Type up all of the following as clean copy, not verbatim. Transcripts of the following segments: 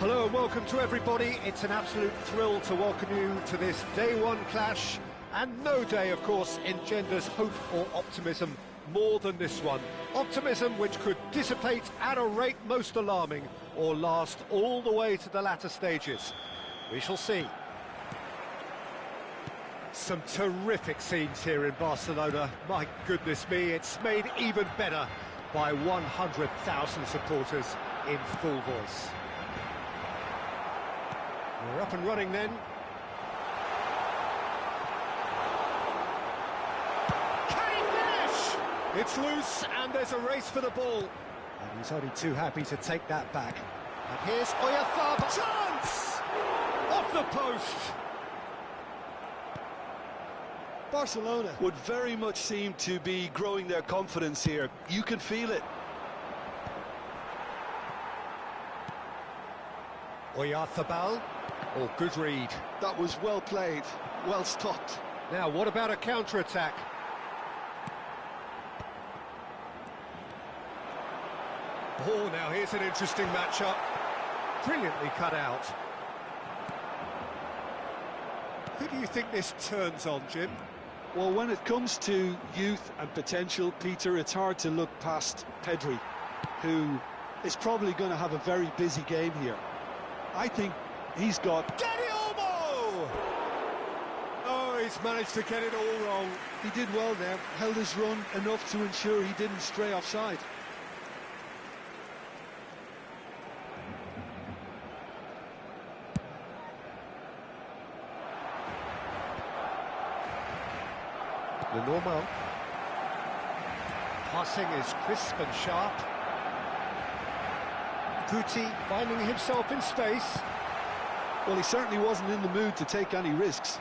Hello and welcome to everybody. It's an absolute thrill to welcome you to this day one clash, and no day, of course, engenders hope or optimism more than this one. Optimism which could dissipate at a rate most alarming or last all the way to the latter stages. We shall see. Some terrific scenes here in Barcelona. My goodness me, it's made even better by 100,000 supporters in full voice. We're up and running then. Can he finish? It's loose and there's a race for the ball. And he's only too happy to take that back. And here's Oyarzabal. Chance! Off the post! Barcelona would very much seem to be growing their confidence here. You can feel it. Oyarzabal. Oh, good read. That was well played, well stopped. Now, what about a counter-attack? Oh, now here's an interesting matchup. Brilliantly cut out. Who do you think this turns on, Jim? Well, when it comes to youth and potential, Peter, it's hard to look past Pedri, who is probably going to have a very busy game here. I think he's got... Dani Olmo! Oh, he's managed to get it all wrong. He did well there, held his run enough to ensure he didn't stray offside. Lenormand. Passing is crisp and sharp. Guti finding himself in space. Well, he certainly wasn't in the mood to take any risks.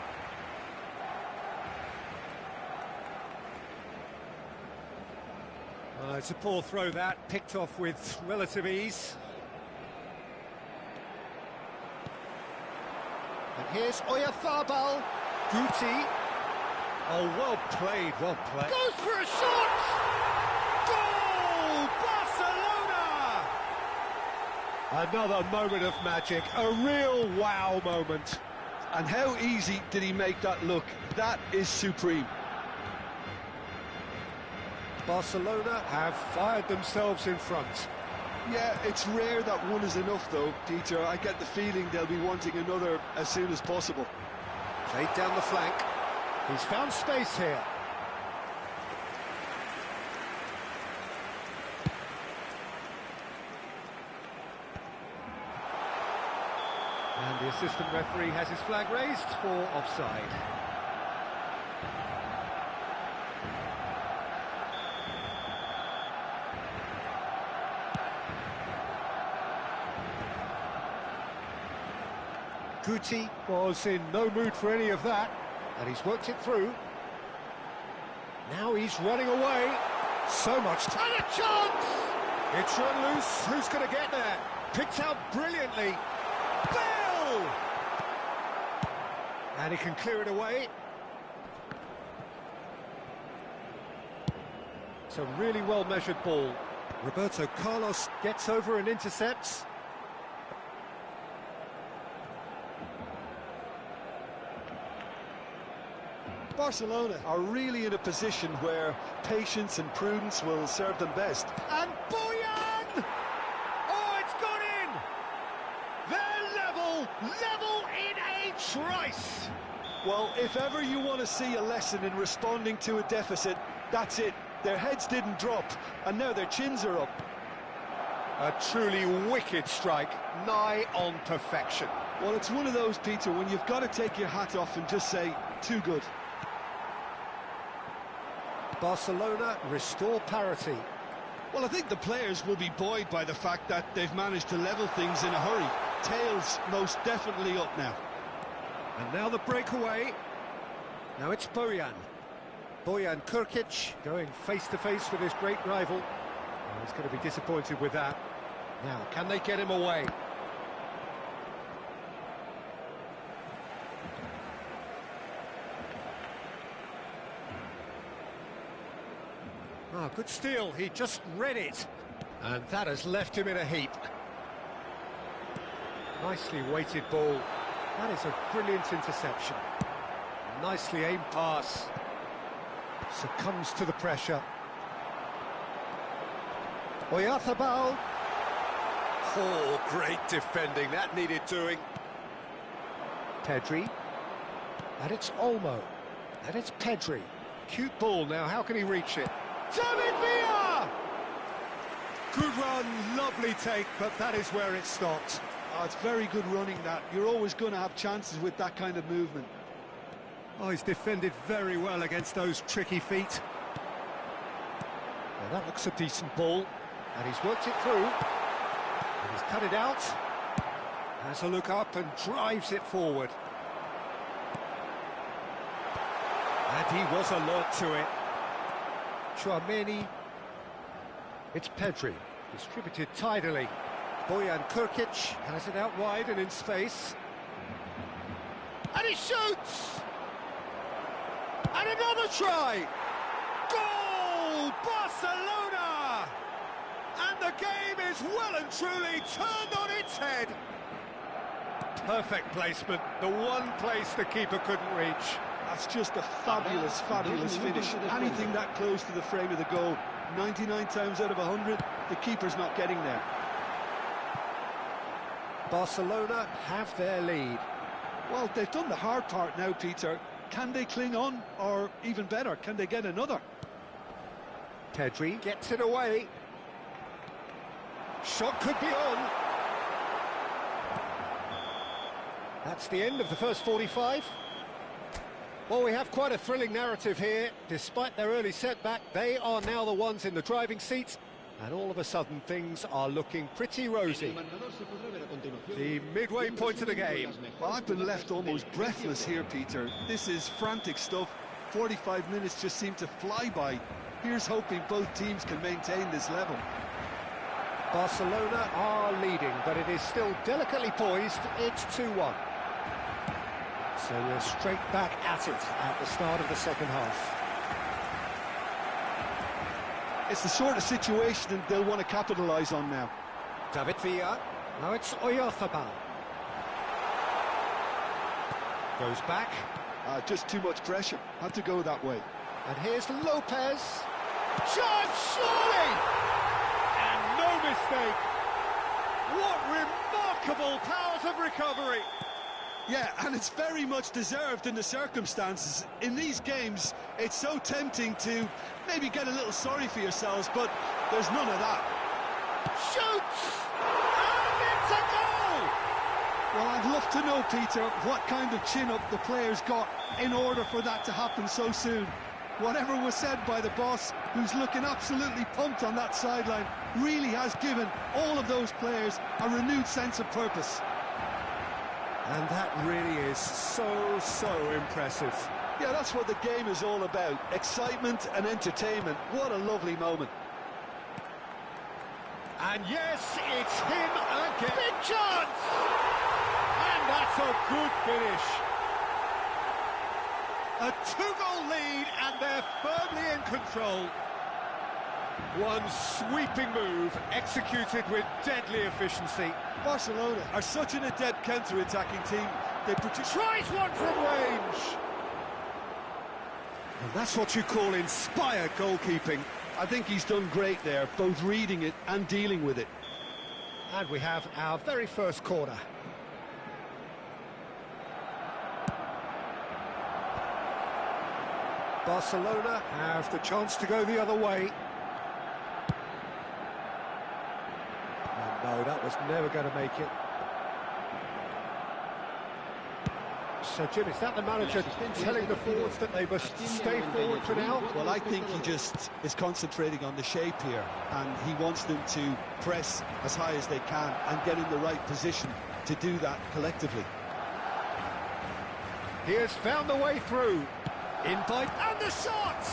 It's a poor throw that, picked off with relative ease. Here's Oyarzabal. Guti. Oh, well played, well played. Goes for a shot! Goal! Barcelona! Another moment of magic, a real wow moment. And how easy did he make that look? That is supreme. Barcelona have fired themselves in front. Yeah, it's rare that one is enough though, Peter. I get the feeling they'll be wanting another as soon as possible. Played down the flank. He's found space here. And the assistant referee has his flag raised for offside. Guti was in no mood for any of that, and he's worked it through. Now he's running away. So much time. And a chance! It's run loose. Who's going to get there? Picked out brilliantly. Bell! And he can clear it away. It's a really well-measured ball. Roberto Carlos gets over and intercepts. Barcelona are really in a position where patience and prudence will serve them best. And Boyan! Oh, it's gone in! They're level in a trice! Well, if ever you want to see a lesson in responding to a deficit, that's it. Their heads didn't drop, and now their chins are up. A truly wicked strike, nigh on perfection. Well, it's one of those, Peter, when you've got to take your hat off and just say, too good. Barcelona restore parity. Well, I think the players will be buoyed by the fact that they've managed to level things in a hurry. Tails most definitely up now. And now the breakaway. Now it's Bojan. Bojan Krkić going face-to-face with his great rival. Oh, he's going to be disappointed with that. Now, can they get him away? Ah, good steal, he just read it. And that has left him in a heap. Nicely weighted ball. That is a brilliant interception. Nicely aimed pass. Succumbs to the pressure. Oyarzabal. Oh, great defending, that needed doing. Pedri. And it's Olmo. And it's Pedri. Cute ball now, how can he reach it? David Villa! Good run, lovely take, but that is where it stopped. Oh, it's very good running, that. You're always going to have chances with that kind of movement. Oh, he's defended very well against those tricky feet. Now that looks a decent ball, and he's worked it through. And he's cut it out. Has a look up and drives it forward. And he was alert to it. Chouameni. It's Pedri, distributed tidily. Bojan Krkić has it out wide and in space. And he shoots! And another try! Goal! Barcelona! And the game is well and truly turned on its head. Perfect placement, the one place the keeper couldn't reach. That's just a fabulous, fabulous finish. Anything that close to the frame of the goal, 99 times out of 100, the keeper's not getting there. Barcelona have their lead. Well, they've done the hard part now, Peter. Can they cling on, or even better, can they get another? Pedri gets it away. Shot could be on. That's the end of the first 45. Well, we have quite a thrilling narrative here. Despite their early setback, they are now the ones in the driving seat, and all of a sudden things are looking pretty rosy. The midway point of the game. Well, I've been left almost breathless here, Peter. This is frantic stuff. 45 minutes just seem to fly by. Here's hoping both teams can maintain this level. Barcelona are leading, but it is still delicately poised. It's 2-1. So we're straight back at it at the start of the second half. It's the sort of situation they'll want to capitalise on now. David Villa. Now it's Oyarzabal. Goes back. Just too much pressure. Had to go that way. And here's Lopez. Shot, surely! And no mistake. What remarkable powers of recovery. Yeah, and it's very much deserved in the circumstances. In these games, it's so tempting to maybe get a little sorry for yourselves, but there's none of that. Shoots! And it's a goal! Well, I'd love to know, Peter, what kind of chin-up the players got in order for that to happen so soon. Whatever was said by the boss, who's looking absolutely pumped on that sideline, really has given all of those players a renewed sense of purpose. And that really is so impressive. Yeah, that's what the game is all about. Excitement and entertainment. What a lovely moment. And yes, it's him again. Big chance! And that's a good finish. A two-goal lead, and they're firmly in control. One sweeping move, executed with deadly efficiency. Barcelona are such an adept counter-attacking team. They tries one from range. And that's what you call inspired goalkeeping. I think he's done great there, both reading it and dealing with it. And we have our very first corner. Barcelona have the chance to go the other way. And no, that was never going to make it. So, Jim, is that the manager telling the forwards that they must stay forward for now? Well, I think he just is concentrating on the shape here, and he wants them to press as high as they can and get in the right position to do that collectively. He has found the way through. Invite and the shot!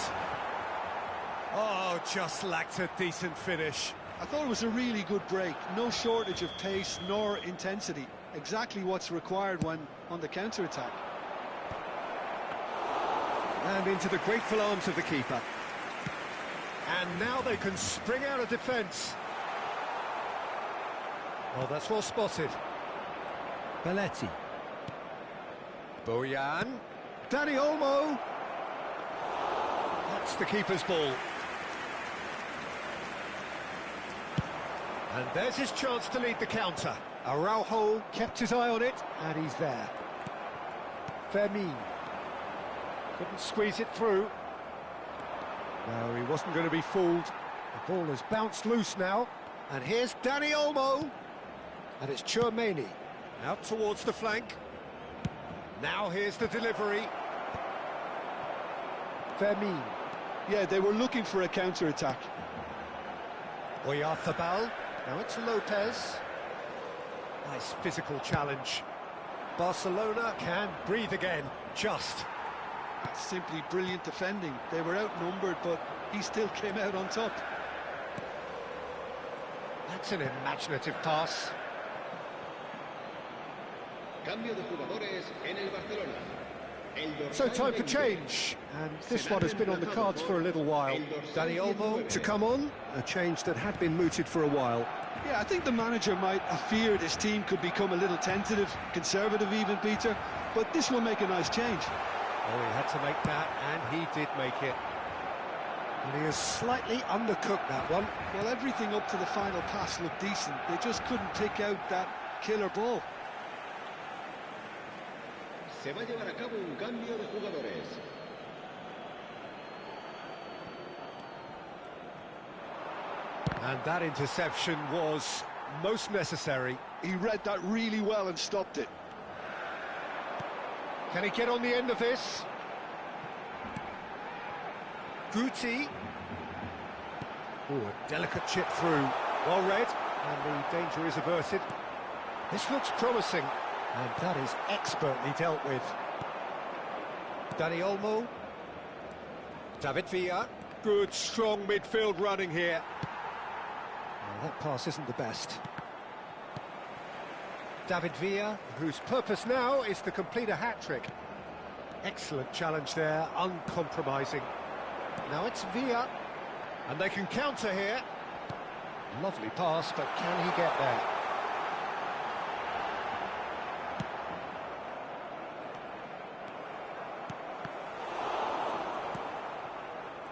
Oh, just lacked a decent finish. I thought it was a really good break. No shortage of pace nor intensity. Exactly what's required when on the counter-attack. And into the grateful arms of the keeper. And now they can spring out of defence. Oh, that's well spotted. Belletti. Bojan. Dani Olmo. That's the keeper's ball. And there's his chance to lead the counter. Araujo kept his eye on it, and he's there. Fermin. Couldn't squeeze it through. No, he wasn't going to be fooled. The ball has bounced loose now. And here's Dani Olmo. And it's Tchouaméni. Out towards the flank. Now here's the delivery. Fermin. Yeah, they were looking for a counter-attack. Oyarzabal. Now it's Lopez. Nice physical challenge. Barcelona can breathe again, just. That's simply brilliant defending. They were outnumbered, but he still came out on top. That's an imaginative pass. Cambio de jugadores en el Barcelona. So time for change, and this one has been on the cards for a little while. Dani Olmo to come on, a change that had been mooted for a while. Yeah, I think the manager might have feared his team could become a little tentative, conservative even, Peter, but this will make a nice change. Oh, he had to make that, and he did make it. And he has slightly undercooked that one. Well, everything up to the final pass looked decent. They just couldn't pick out that killer ball. Se va a llevar a cabo un cambio de jugadores. And that interception was most necessary. He read that really well and stopped it. Can he get on the end of this? Guti. Oh, a delicate chip through. Well read, and the danger is averted. This looks promising, and that is expertly dealt with. Dani Olmo. David Villa. Good, strong midfield running here. Well, that pass isn't the best. David Villa, whose purpose now is to complete a hat-trick. Excellent challenge there, uncompromising. Now it's Villa, and they can counter here. Lovely pass, but can he get there?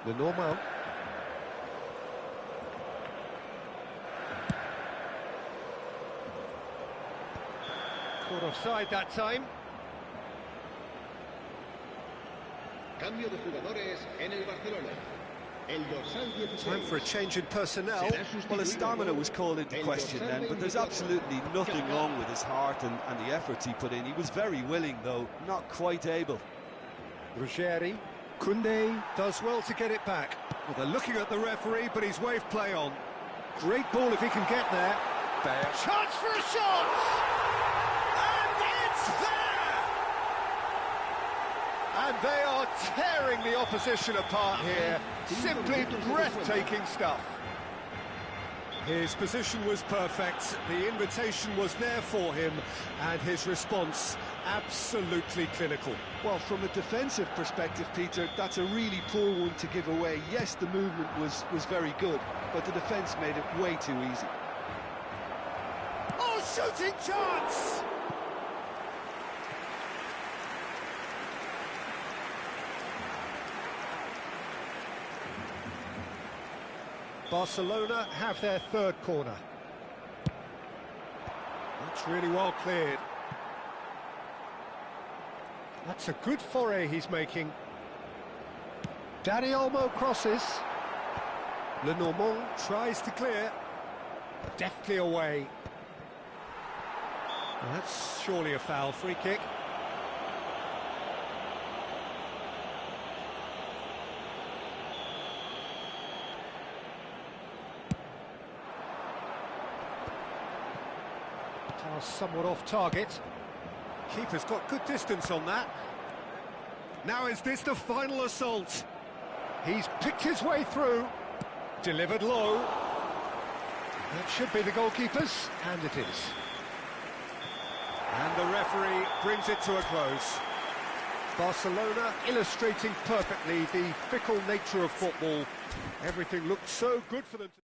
Lenormand. Caught offside that time. Cambio de jugadores en el Barcelona. El dorsal 16. Time for a change in personnel. Well, his stamina was called into question then, but there's absolutely nothing wrong with his heart and the efforts he put in. He was very willing, though, not quite able. Ruggeri. Koundé does well to get it back. Well, they're looking at the referee, but he's waved play on. Great ball if he can get there. Chance for a shot! And it's there! And they are tearing the opposition apart here. Simply breathtaking stuff. His position was perfect, the invitation was there for him, and his response absolutely clinical. Well, from a defensive perspective, Peter, that's a really poor one to give away. Yes, the movement was very good, but the defence made it way too easy. Oh, shooting chance! Barcelona have their third corner. That's really well cleared. That's a good foray he's making. Dani Olmo crosses. Lenormand tries to clear. Deftly away. Well, that's surely a foul. Free kick. Somewhat off target. Keeper's got good distance on that. Now is this the final assault? He's picked his way through. Delivered low. That should be the goalkeeper's, and it is. And the referee brings it to a close. Barcelona illustrating perfectly the fickle nature of football. Everything looked so good for them to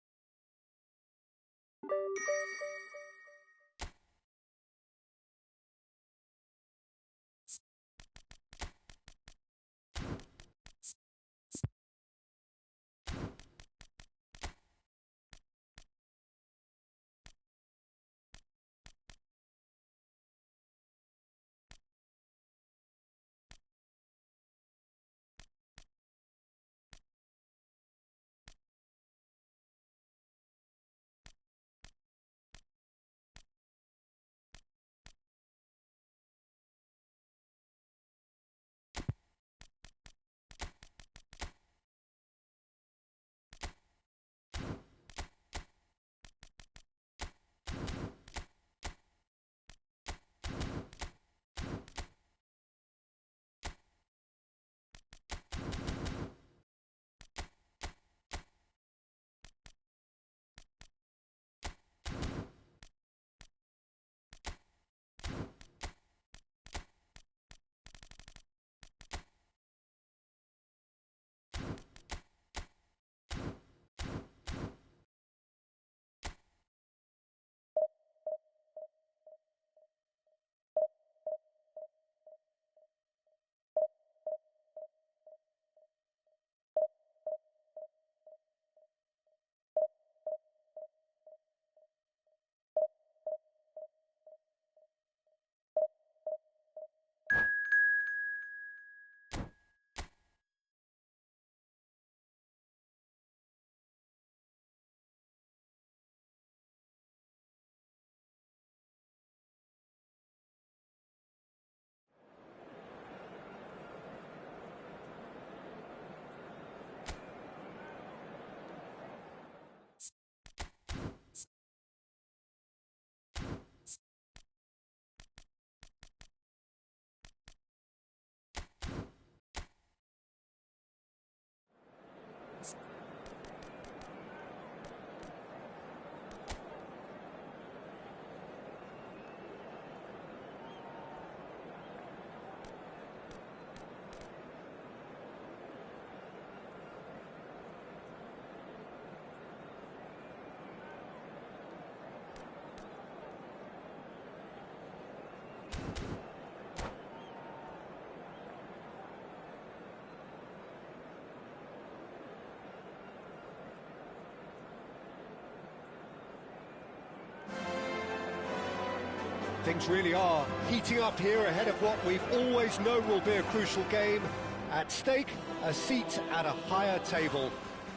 Things really are heating up here ahead of what we've always known will be a crucial game. At stake, a seat at a higher table.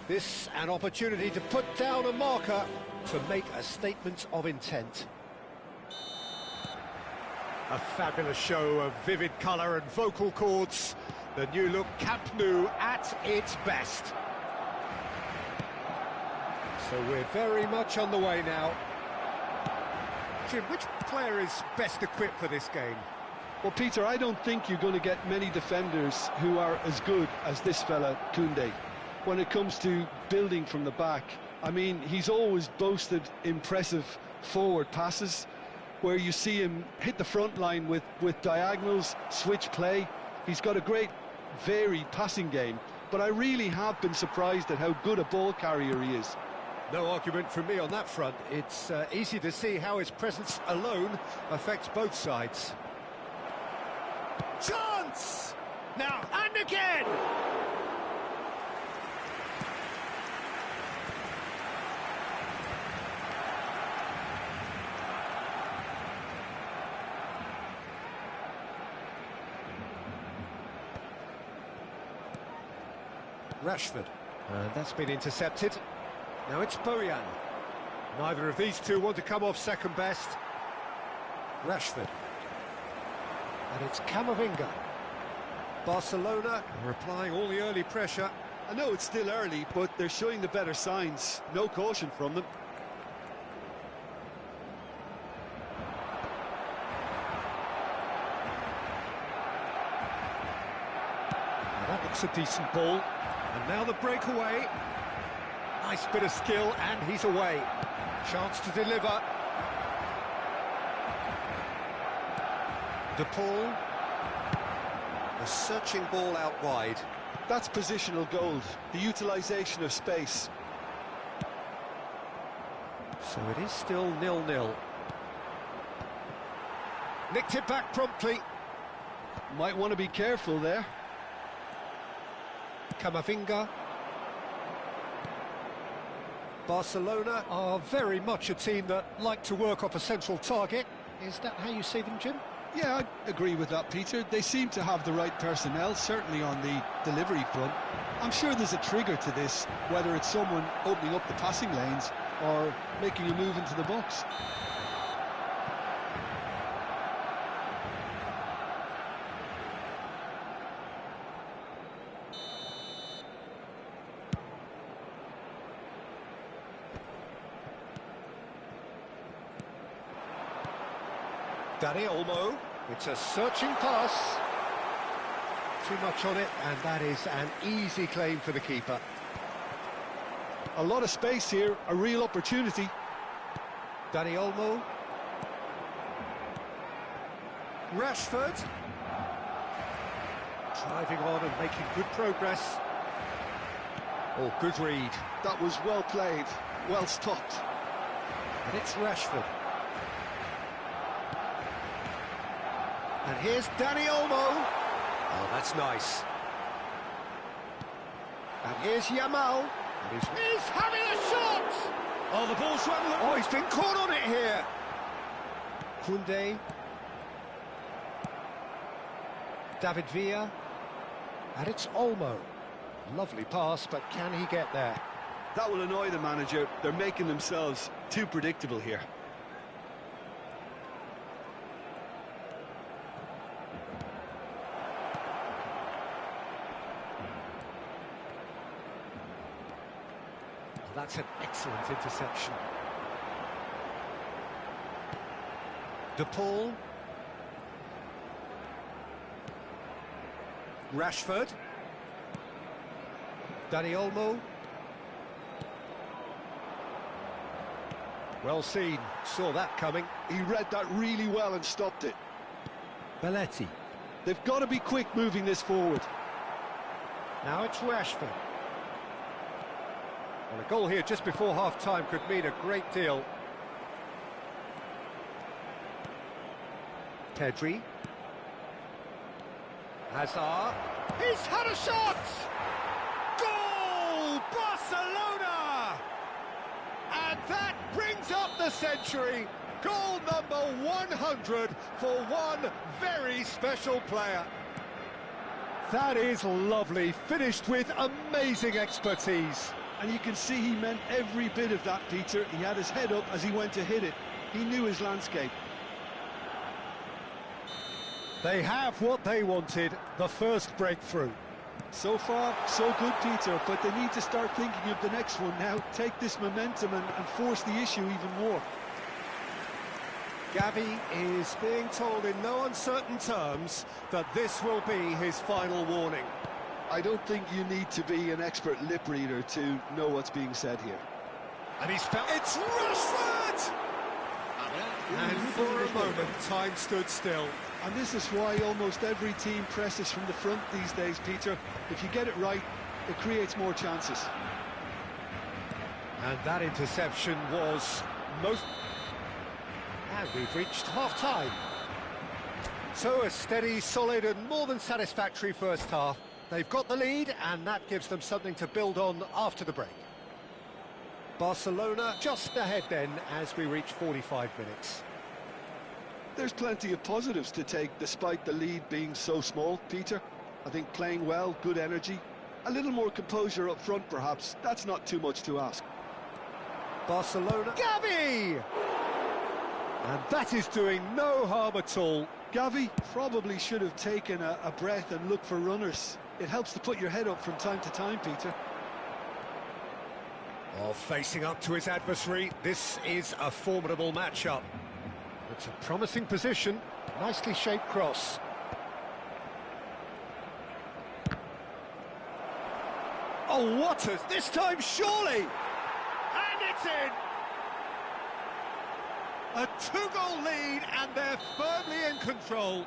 This an opportunity to put down a marker to make a statement of intent. A fabulous show of vivid colour and vocal cords. The new look Camp Nou at its best. So we're very much on the way now. Jim, which player is best equipped for this game? Well, Peter, I don't think you're going to get many defenders who are as good as this fella, Koundé. When it comes to building from the back, I mean, he's always boasted impressive forward passes, where you see him hit the front line with diagonals, switch play. He's got a great, varied passing game, but I really have been surprised at how good a ball carrier he is. No argument from me on that front. It's easy to see how his presence alone affects both sides. Chance! Now, and again! Rashford. And that's been intercepted. Now it's Bojan. Neither of these two want to come off second best. Rashford. And it's Camavinga. Barcelona are applying all the early pressure. I know it's still early, but they're showing the better signs. No caution from them. Now that looks a decent ball. And now the breakaway. Nice bit of skill, and he's away. Chance to deliver. De Paul. A searching ball out wide. That's positional gold, the utilisation of space. So it is still 0-0. Nicked it back promptly. Might want to be careful there. Camavinga. Barcelona are very much a team that like to work off a central target. Is that how you see them, Jim? Yeah, I agree with that, Peter. They seem to have the right personnel, certainly on the delivery front. I'm sure there's a trigger to this, whether it's someone opening up the passing lanes or making a move into the box. Dani Olmo. It's a searching pass. Too much on it, and that is an easy claim for the keeper. A lot of space here, a real opportunity. Dani Olmo. Rashford. Driving on and making good progress. Oh, good read. That was well played, well stopped. And it's Rashford. And here's Dani Olmo. Oh, that's nice. And here's Yamal. And he's having a shot! Oh, the ball's run low. Oh, he's been caught on it here. Koundé. David Villa. And it's Olmo. Lovely pass, but can he get there? That will annoy the manager. They're making themselves too predictable here. That's an excellent interception. De Paul. Rashford. Dani Olmo. Well seen, saw that coming. He read that really well and stopped it. Belletti. They've got to be quick moving this forward. Now it's Rashford. Well, a goal here just before half-time could mean a great deal. Pedri. Hazard. He's had a shot! Goal! Barcelona! And that brings up the century. Goal number 100 for one very special player. That is lovely, finished with amazing expertise. And you can see he meant every bit of that, Peter. He had his head up as he went to hit it. He knew his landscape. They have what they wanted, the first breakthrough. So far, so good, Peter, but they need to start thinking of the next one now. Take this momentum and force the issue even more. Gavi is being told in no uncertain terms that this will be his final warning. I don't think you need to be an expert lip reader to know what's being said here. And he's felt... It's Rashford! And for a moment, time stood still. And this is why almost every team presses from the front these days, Peter. If you get it right, it creates more chances. And that interception was most... And we've reached half-time. So a steady, solid and more than satisfactory first half. They've got the lead and that gives them something to build on after the break. Barcelona just ahead then as we reach 45 minutes. There's plenty of positives to take despite the lead being so small, Peter. I think playing well, good energy, a little more composure up front perhaps. That's not too much to ask. Barcelona... Gavi! And that is doing no harm at all. Gavi probably should have taken a breath and looked for runners. It helps to put your head up from time to time, Peter. While facing up to his adversary, this is a formidable matchup. It's a promising position, nicely shaped cross. Oh, what a... this time, surely! And it's in! A two-goal lead, and they're firmly in control.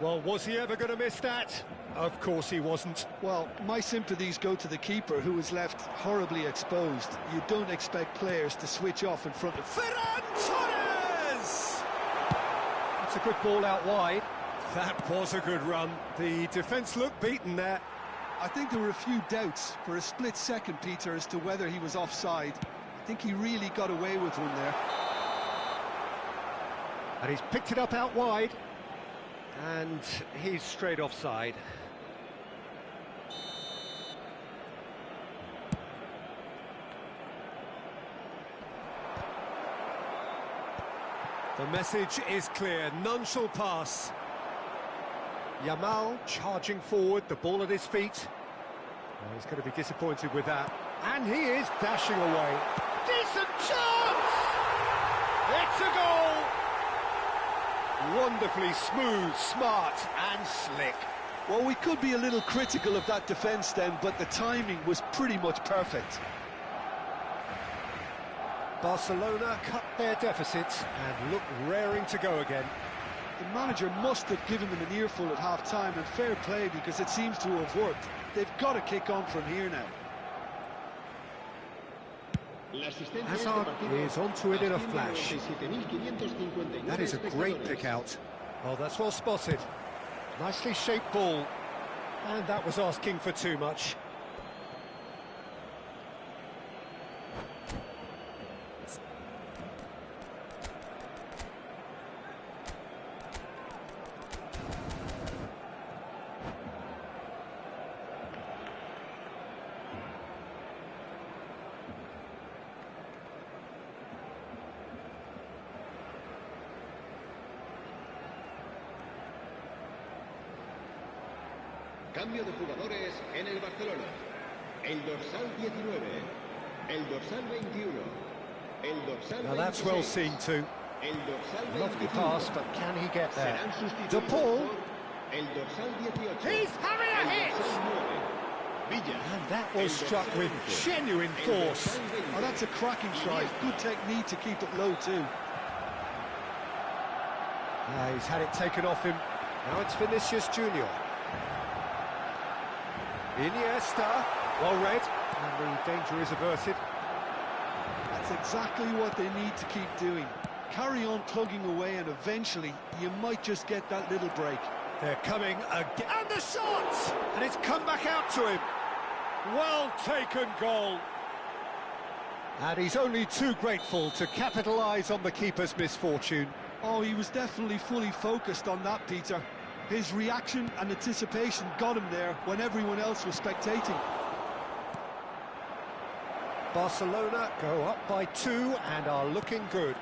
Well, was he ever going to miss that? Of course he wasn't. Well, my sympathies go to the keeper, who was left horribly exposed. You don't expect players to switch off in front of... Ferran Torres! That's a good ball out wide. That was a good run. The defence looked beaten there. I think there were a few doubts for a split second, Peter, as to whether he was offside. I think he really got away with one there. And he's picked it up out wide. And he's straight offside. The message is clear, none shall pass. Yamal charging forward, the ball at his feet. Oh, he's going to be disappointed with that. And he is dashing away. Decent chance! It's a goal! Wonderfully smooth, smart and slick. Well, we could be a little critical of that defence then, but the timing was pretty much perfect. Barcelona cut their deficits and look raring to go again. The manager must have given them an earful at half-time, and fair play because it seems to have worked. They've got to kick on from here now. Hazard is onto it in a flash. That is a great pick out. Oh, that's well spotted. Nicely shaped ball. And that was asking for too much. Cambio de jugadores en el Barcelona. El dorsal 19, el dorsal 21, el dorsal 26. Now that's well seen too. El dorsal Lovely 25. pass, but can he get there? Serán sustituidos De Paul. por el dorsal 18. He's having a el hit! dorsal 9. Villa. And that was struck with genuine force. Oh, that's a cracking try. Good technique to keep it low too. He's had it taken off him. Now it's Vinicius Junior. Iniesta, well read, and the danger is averted. That's exactly what they need to keep doing. Carry on plugging away and eventually you might just get that little break. They're coming again, and the shot! And it's come back out to him. Well taken goal. And he's only too grateful to capitalise on the keeper's misfortune. Oh, he was definitely fully focused on that, Peter. His reaction and anticipation got him there when everyone else was spectating. Barcelona go up by 2 and are looking good.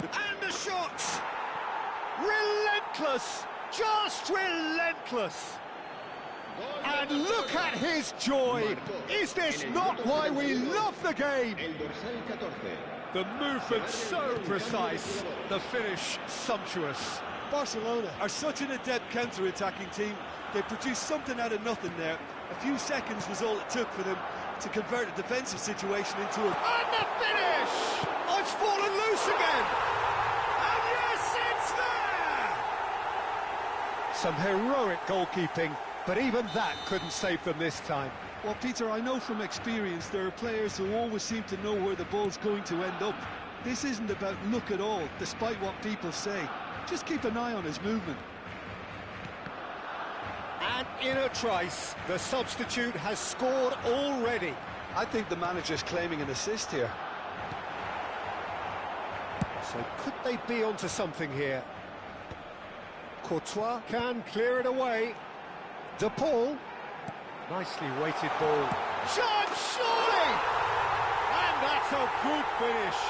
And the shot! Relentless! Just relentless! And look at his joy! Is this not why we love the game? The movement so precise, the finish sumptuous. Barcelona are such an adept counter-attacking team. They produced something out of nothing there. A few seconds was all it took for them to convert a defensive situation into a... And the finish! Oh, it's fallen loose again! And yes, it's there! Some heroic goalkeeping, but even that couldn't save them this time. Well, Peter, I know from experience there are players who always seem to know where the ball's going to end up. This isn't about luck at all, despite what people say. Just keep an eye on his movement. And in a trice, the substitute has scored already. I think the manager's claiming an assist here. So could they be onto something here? Courtois can clear it away. De Paul. Nicely weighted ball. Shot, surely! And that's a good finish.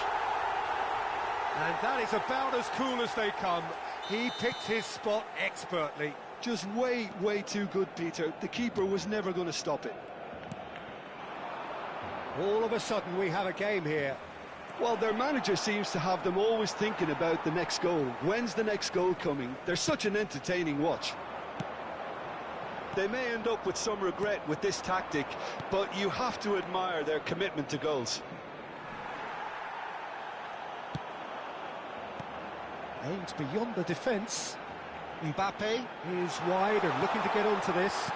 And that is about as cool as they come. He picked his spot expertly. Just way too good, Peter. The keeper was never going to stop it. All of a sudden we have a game here. Well, their manager seems to have them always thinking about the next goal. When's the next goal coming? They're such an entertaining watch. They may end up with some regret with this tactic, but you have to admire their commitment to goals. Aims beyond the defence. Mbappe is wide and looking to get onto this.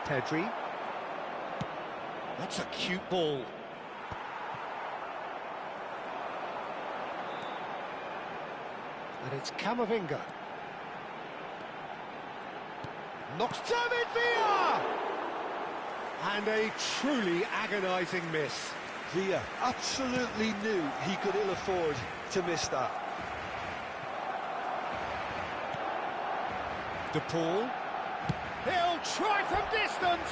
Pedri. That's a cute ball. And it's Camavinga. Knocks David Villa! And a truly agonising miss. Villa absolutely knew he could ill afford to miss that. De Paul. He'll try from distance!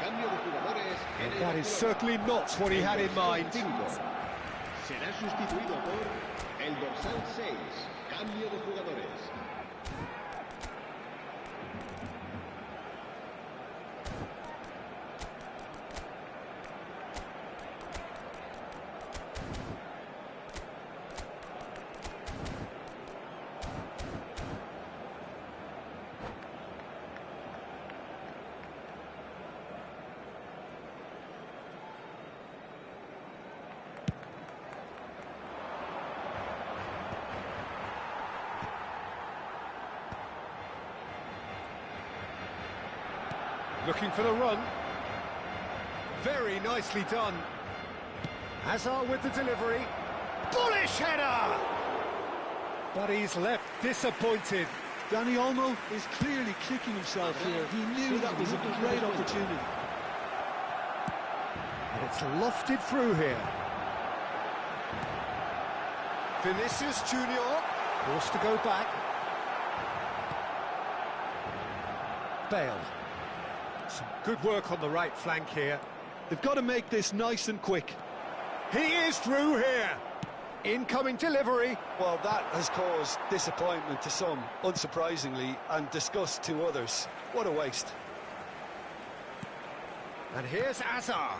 And that is certainly not what he had in mind. Será sustituido por el dorsal 6. Cambio de jugadores. Looking for the run. Very nicely done. Hazard with the delivery. Bullish header! But he's left disappointed. Dani Olmo is clearly kicking himself here. He knew that was a great opportunity. And it's lofted through here. Vinicius Junior forced to go back. Bale. Some good work on the right flank here. They've got to make this nice and quick. He is through here. Incoming delivery. Well, that has caused disappointment to some, unsurprisingly, and disgust to others. What a waste. And here's Hazard.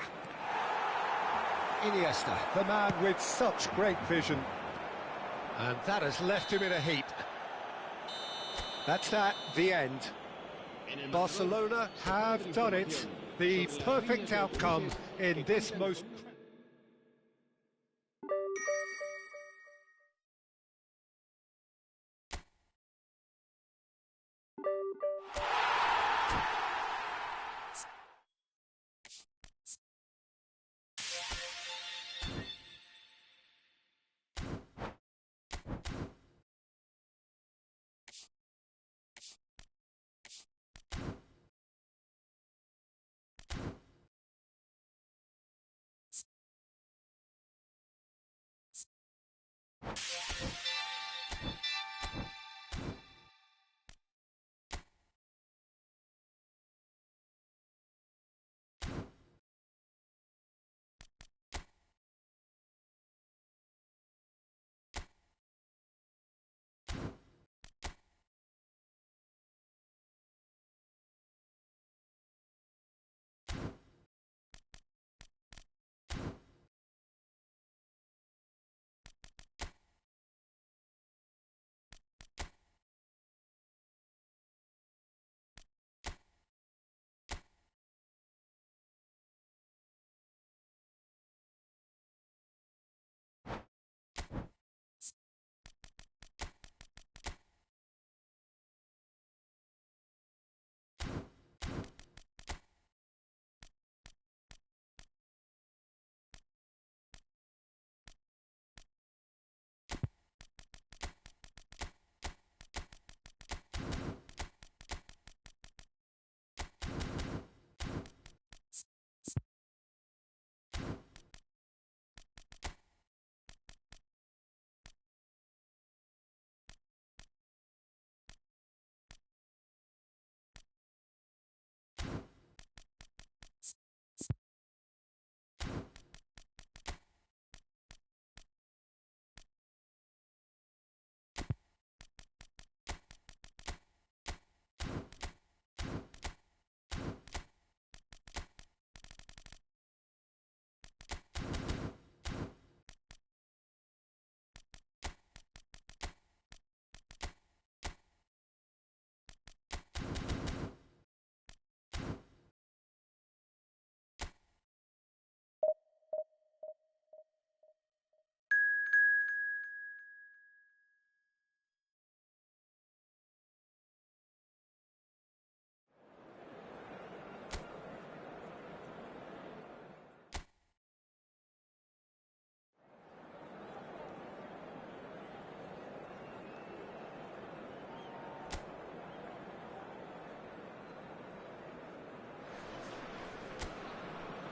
Iniesta, the man with such great vision. And that has left him in a heap. That's that, the end. Barcelona have done it. The perfect outcome in this most...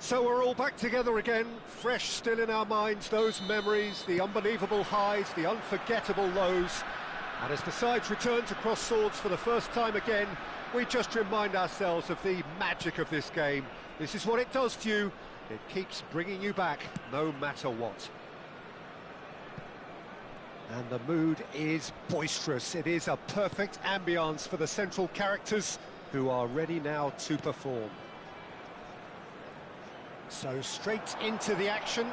So we're all back together again, fresh still in our minds, those memories, the unbelievable highs, the unforgettable lows. And as the sides return to cross swords for the first time again, we just remind ourselves of the magic of this game. This is what it does to you. It keeps bringing you back, no matter what. And the mood is boisterous. It is a perfect ambience for the central characters who are ready now to perform. So straight into the action.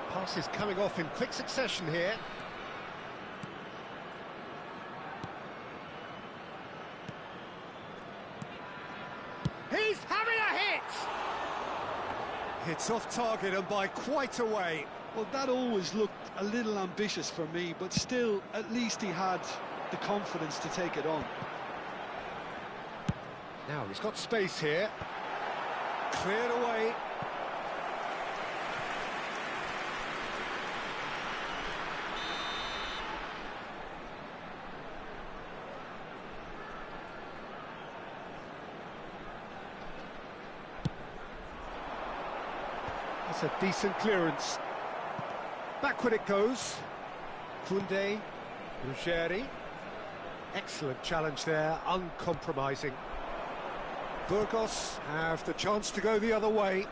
Passes coming off in quick succession here. He's having a hit! It's off target and by quite a way. Well, that always looked a little ambitious for me, but still, at least he had the confidence to take it on. Now he's got space here. Cleared away. That's a decent clearance. Backward it goes. Koundé, Ruggeri. Excellent challenge there, uncompromising. Burgos have the chance to go the other way.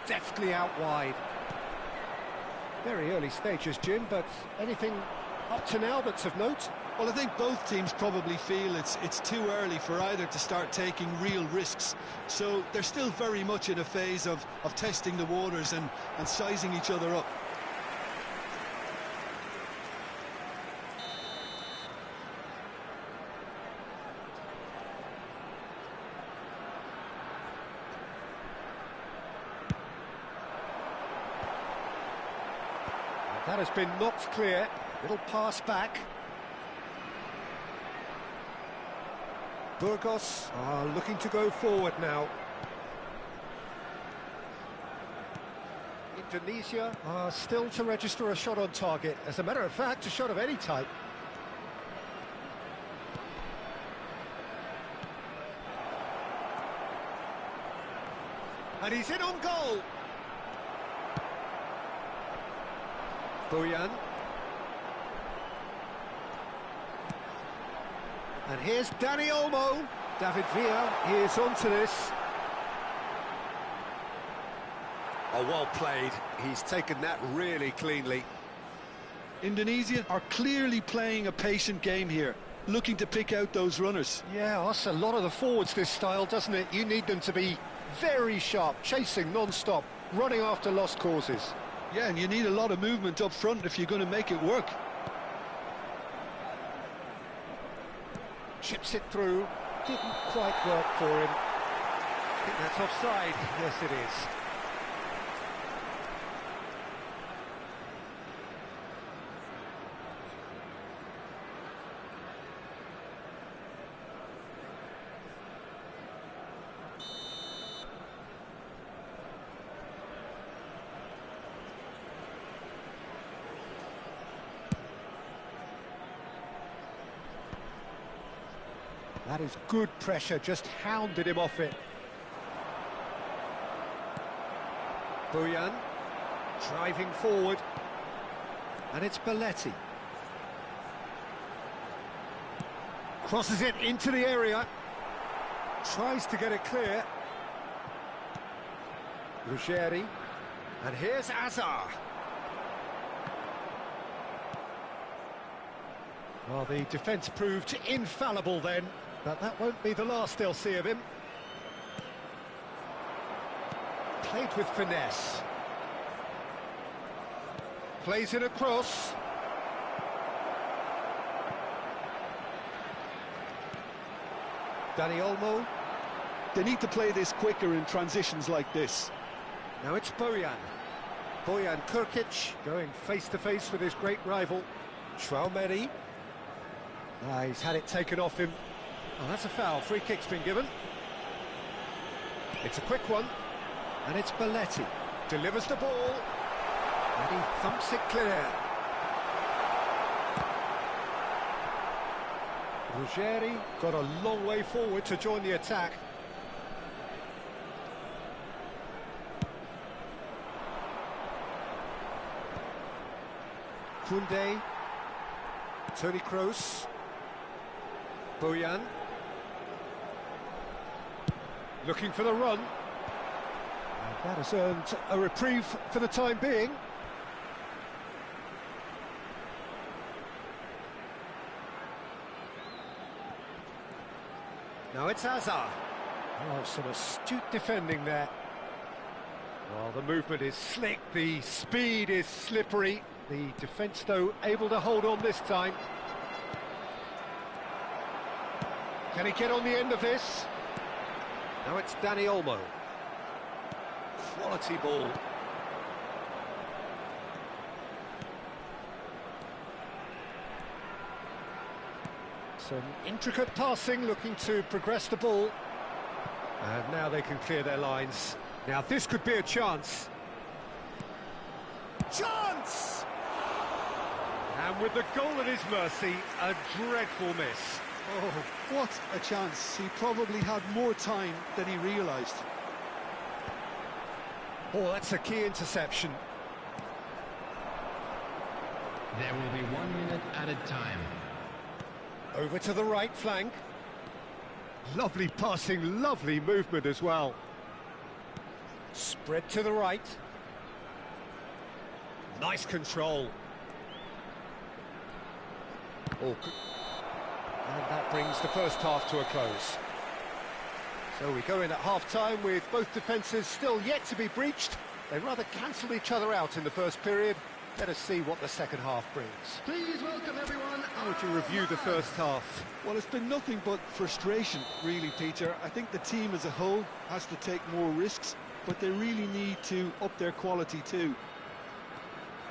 Deftly out wide. Very early stages, Jim, but anything up to now that's of note? Well, I think both teams probably feel it's too early for either to start taking real risks. So they're still very much in a phase of testing the waters and sizing each other up. That has been knocked clear. Little pass back. Burgos are looking to go forward now. Indonesia are still to register a shot on target. As a matter of fact, a shot of any type. And he's in on goal. Bojan. And here's Dani Olmo. David Villa, he is onto this. Oh, well played. He's taken that really cleanly. Indonesia are clearly playing a patient game here, looking to pick out those runners. Yeah, that's a lot of the forwards, this style, doesn't it? You need them to be very sharp, chasing non-stop, running after lost causes. Yeah, and you need a lot of movement up front if you're going to make it work. Chips it through. Didn't quite work for him. I think that's offside. Yes, it is. That is good pressure, just hounded him off it. Bojan, driving forward. And it's Belletti. Crosses it into the area. Tries to get it clear. Ruggeri. And here's Azar. Well, the defence proved infallible then. But that won't be the last they'll see of him. Played with finesse. Plays in a cross. Dani Olmo. They need to play this quicker in transitions like this. Now it's Bojan. Bojan Kurkic going face-to-face with his great rival, Traumeri. He's had it taken off him. Oh, that's a foul. Free kick's been given. It's a quick one. And it's Belletti. Delivers the ball. And he thumps it clear. Ruggeri got a long way forward to join the attack. Koundé. Toni Kroos. Bojan. Looking for the run. And that has earned a reprieve for the time being. Now it's Azar. Oh, some astute defending there. Well, the movement is slick, the speed is slippery. The defence, though, able to hold on this time. Can he get on the end of this? Now it's Dani Olmo. Quality ball. Some intricate passing, looking to progress the ball. And now they can clear their lines. Now this could be a chance. Chance! And with the goal at his mercy, a dreadful miss. Oh, what a chance. He probably had more time than he realised. Oh, that's a key interception. There will be 1 minute added time. Over to the right flank. Lovely passing, lovely movement as well. Spread to the right. Nice control. Oh, and that brings the first half to a close. So we go in at half-time with both defences still yet to be breached. They rather cancelled each other out in the first period. Let us see what the second half brings. Please welcome everyone. How would you review the first half? Well, it's been nothing but frustration, really, Peter. I think the team as a whole has to take more risks, but they really need to up their quality too.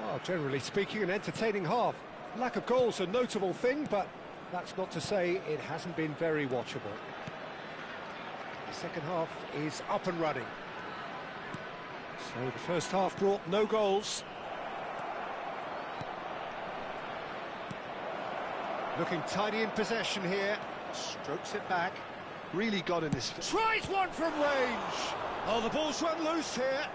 Well, generally speaking, an entertaining half. Lack of goals a notable thing, but that's not to say it hasn't been very watchable. The second half is up and running. So the first half brought no goals. Looking tidy in possession here. Strokes it back. Really got in his... Tries one from range! Oh, the ball's run loose here.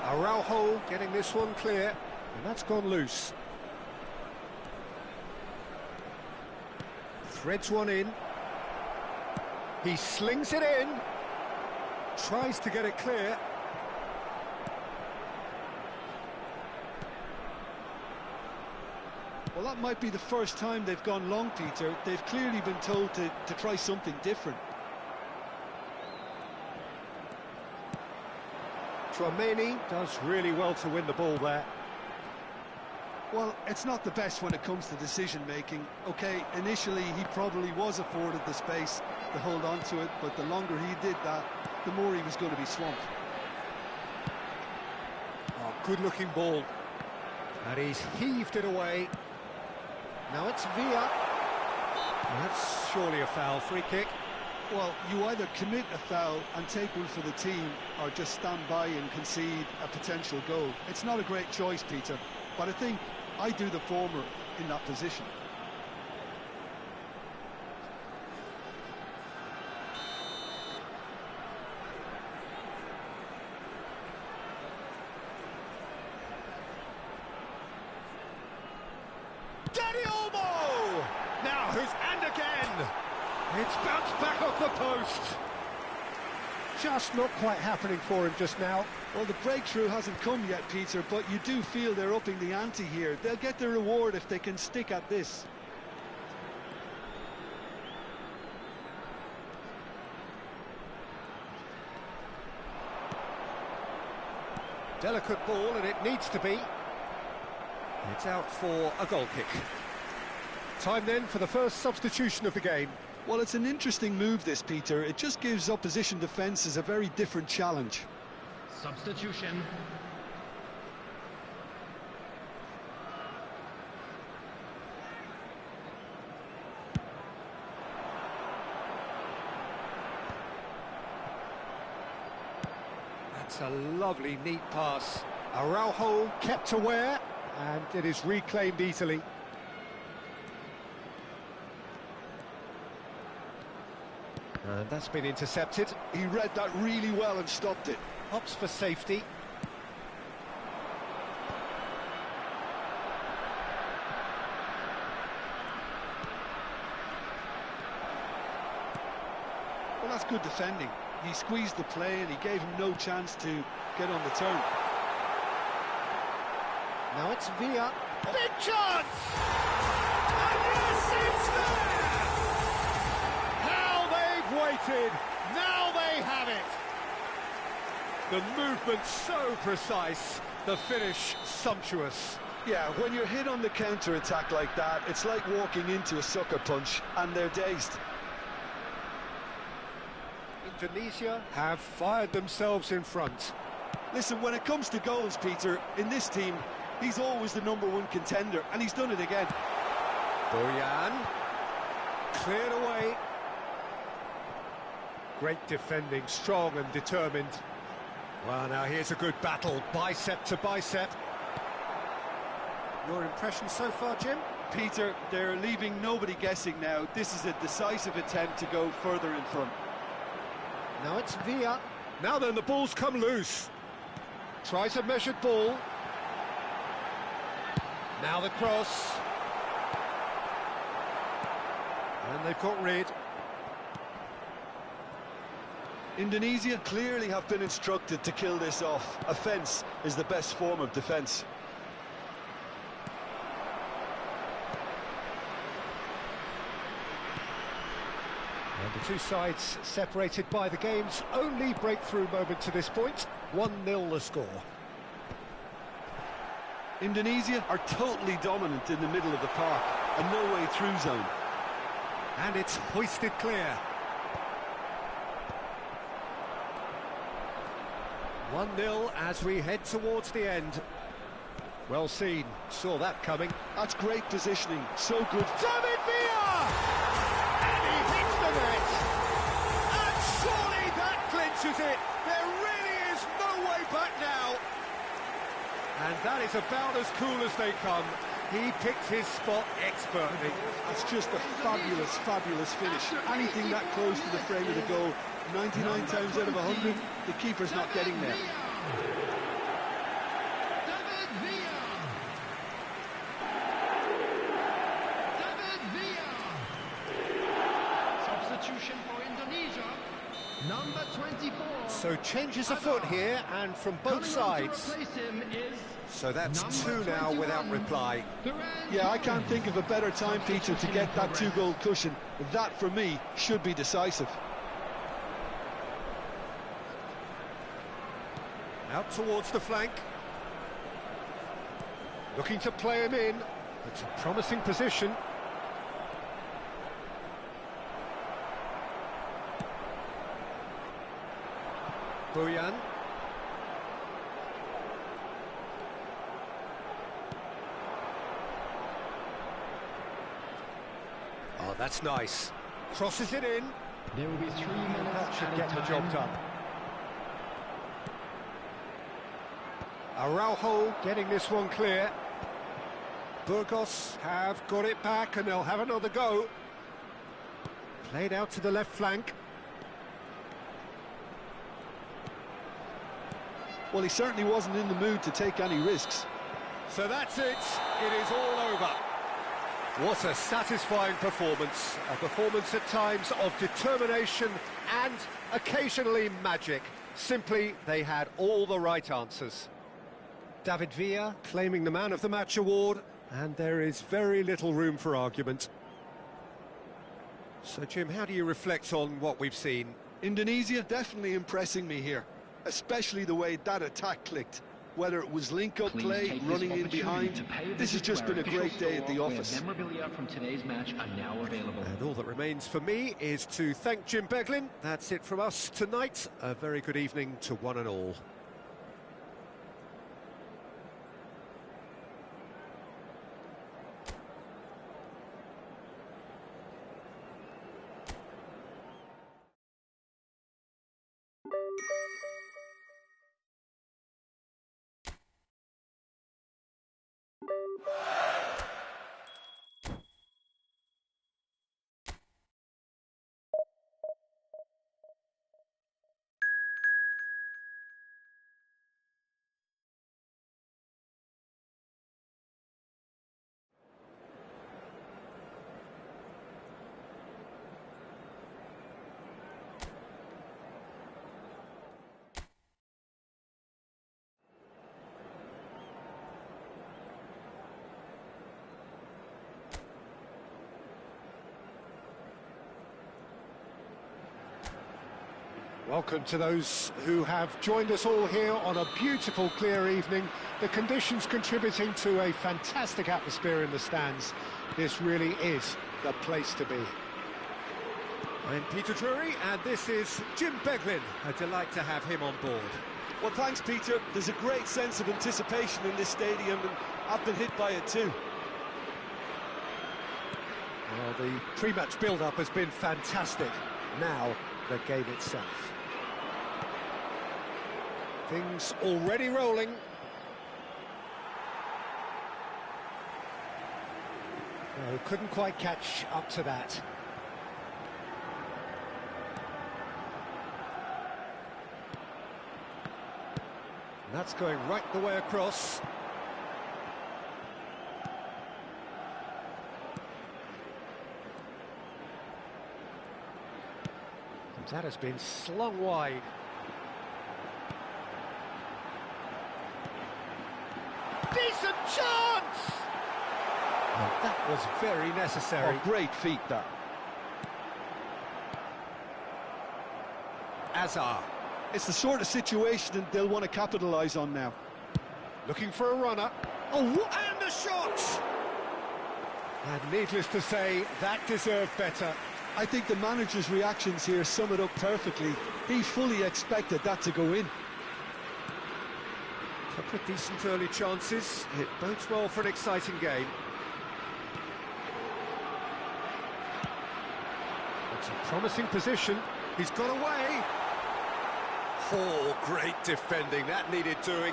Araujo getting this one clear, and that's gone loose. Threads one in. He slings it in. Tries to get it clear. Well, that might be the first time they've gone long, Peter. They've clearly been told to try something different. Tchouaméni does really well to win the ball there. Well, it's not the best when it comes to decision-making. OK, initially he probably was afforded the space to hold on to it, but the longer he did that, the more he was going to be swamped. Oh, good-looking ball. And he's heaved it away. Now it's Villa. That's surely a foul. Free kick. Well, you either commit a foul and take one for the team, or just stand by and concede a potential goal. It's not a great choice, Peter, but I think I do the former in that position. Danny Olmo! Now who's and again? It's bounced back off the post. Just not quite happening for him just now. Well, the breakthrough hasn't come yet, Peter, but you do feel they're upping the ante here. They'll get their reward if they can stick at this. Delicate ball, and it needs to be. It's out for a goal kick. Time then for the first substitution of the game. Well, it's an interesting move, this, Peter. It just gives opposition defences a very different challenge. Substitution. That's a lovely, neat pass. Araujo kept aware, and it is reclaimed easily. And that's been intercepted. He read that really well and stopped it. Opts for safety. Well, that's good defending. He squeezed the play and he gave him no chance to get on the turn. Now it's Villa. Big chance! And yes, it's there! How they've waited! Now they have it! The movement so precise, the finish sumptuous. Yeah, when you're hit on the counter-attack like that, it's like walking into a sucker punch, and they're dazed. Indonesia have fired themselves in front. Listen, when it comes to goals, Peter, in this team, he's always the #1 contender, and he's done it again. Boyan, cleared away. Great defending, strong and determined. Well, now here's a good battle, bicep to bicep. Your impression so far, Jim? Peter, they're leaving nobody guessing now. This is a decisive attempt to go further in front. Now it's Villa. Now then, the ball's come loose. Tries a measured ball. Now the cross. And they've got rid. Indonesia clearly have been instructed to kill this off. Offence is the best form of defence. And the two sides separated by the game's only breakthrough moment to this point. 1-0 the score. Indonesia are totally dominant in the middle of the park, a no-way through zone. And it's hoisted clear. 1-0 as we head towards the end. Well seen, saw that coming. That's great positioning, so good. David Villa! And he hits the net! And surely is about as cool as they come. He picked his spot expertly. That's just a fabulous, fabulous finish. Anything that close to the frame of the goal, 99 times out of 100, the keeper's not getting there. Substitution for Indonesia, number 24. So changes afoot here, and from both sides. So that's two now without reply. Yeah, I can't think of a better time, Peter, to get that two-goal cushion. That, for me, should be decisive. Out towards the flank. Looking to play him in. It's a promising position. Boyan. Oh, that's nice. Crosses it in. There will be 3 minutes. That should get the job done. Araujo getting this one clear. Burgos have got it back and they'll have another go. Played out to the left flank. Well, he certainly wasn't in the mood to take any risks. So that's it. It is all over. What a satisfying performance. A performance at times of determination and occasionally magic. Simply, they had all the right answers. David Villa claiming the Man of the Match award, and there is very little room for argument. So, Jim, how do you reflect on what we've seen? Indonesia definitely impressing me here, especially the way that attack clicked. Whether it was link-up play, running in behind, this has just been a great day at the office. Memorabilia from today's match are now available. And all that remains for me is to thank Jim Beglin. That's it from us tonight. A very good evening to one and all. Welcome to those who have joined us all here on a beautiful, clear evening. The conditions contributing to a fantastic atmosphere in the stands. This really is the place to be. I'm Peter Drury, and this is Jim Beglin. A delight to have him on board. Well, thanks, Peter. There's a great sense of anticipation in this stadium, and I've been hit by it too. Well, the pre-match build-up has been fantastic. Now, the game itself. Things already rolling. No, couldn't quite catch up to that. And that's going right the way across. And that has been slung wide. Decent chance! Well, that was very necessary. Oh, great feat, that. Azar. It's the sort of situation that they'll want to capitalise on now. Looking for a runner. Oh, and a shot! And needless to say, that deserved better. I think the manager's reactions here sum it up perfectly. He fully expected that to go in. Couple of decent early chances. It bodes well for an exciting game. It's a promising position. He's got away. Oh, great defending. That needed doing.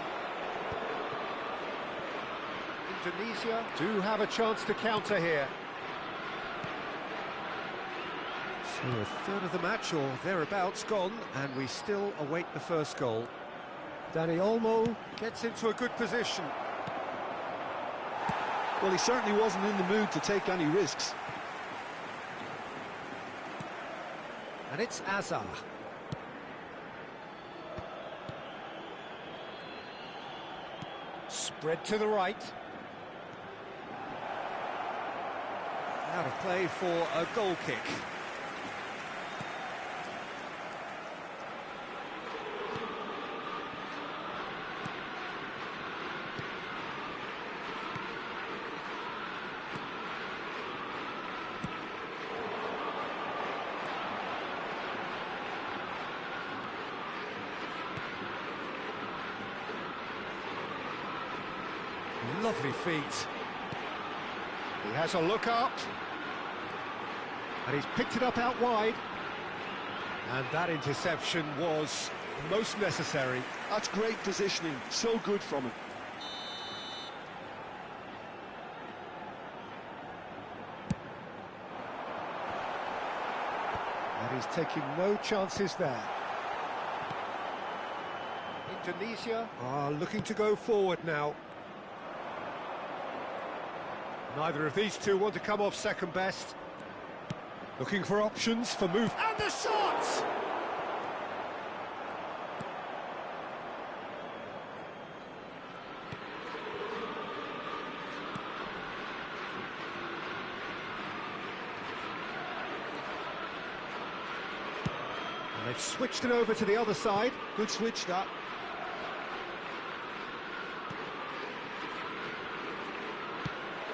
Indonesia do have a chance to counter here. So a third of the match or thereabouts gone, and we still await the first goal. Dani Olmo gets into a good position. Well, he certainly wasn't in the mood to take any risks. And it's Azar. Spread to the right. Out of play for a goal kick. Lovely feet. He has a look up. And he's picked it up out wide. And that interception was most necessary. That's great positioning, so good from him. And he's taking no chances there. Indonesia are looking to go forward now. Neither of these two want to come off second best. Looking for options for move. And the shot! And they've switched it over to the other side. Good switch, that.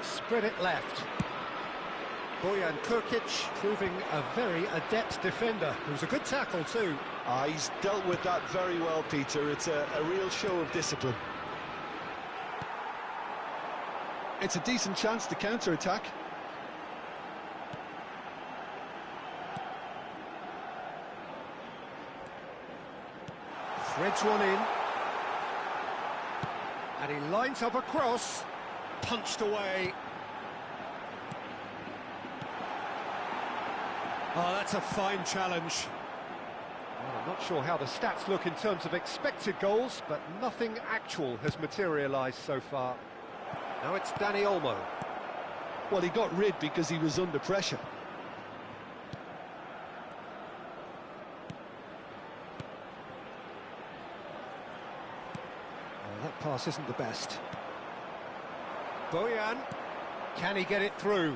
Spread it left. Bojan Kurkic proving a very adept defender. It was a good tackle too. He's dealt with that very well, Peter. It's a real show of discipline. It's a decent chance to counter-attack. Threads one in. And he lines up a cross. Punched away. Oh, that's a fine challenge. Well, I'm not sure how the stats look in terms of expected goals, but nothing actual has materialised so far. Now it's Dani Olmo. Well, he got rid because he was under pressure. Well, that pass isn't the best. Bojan, can he get it through?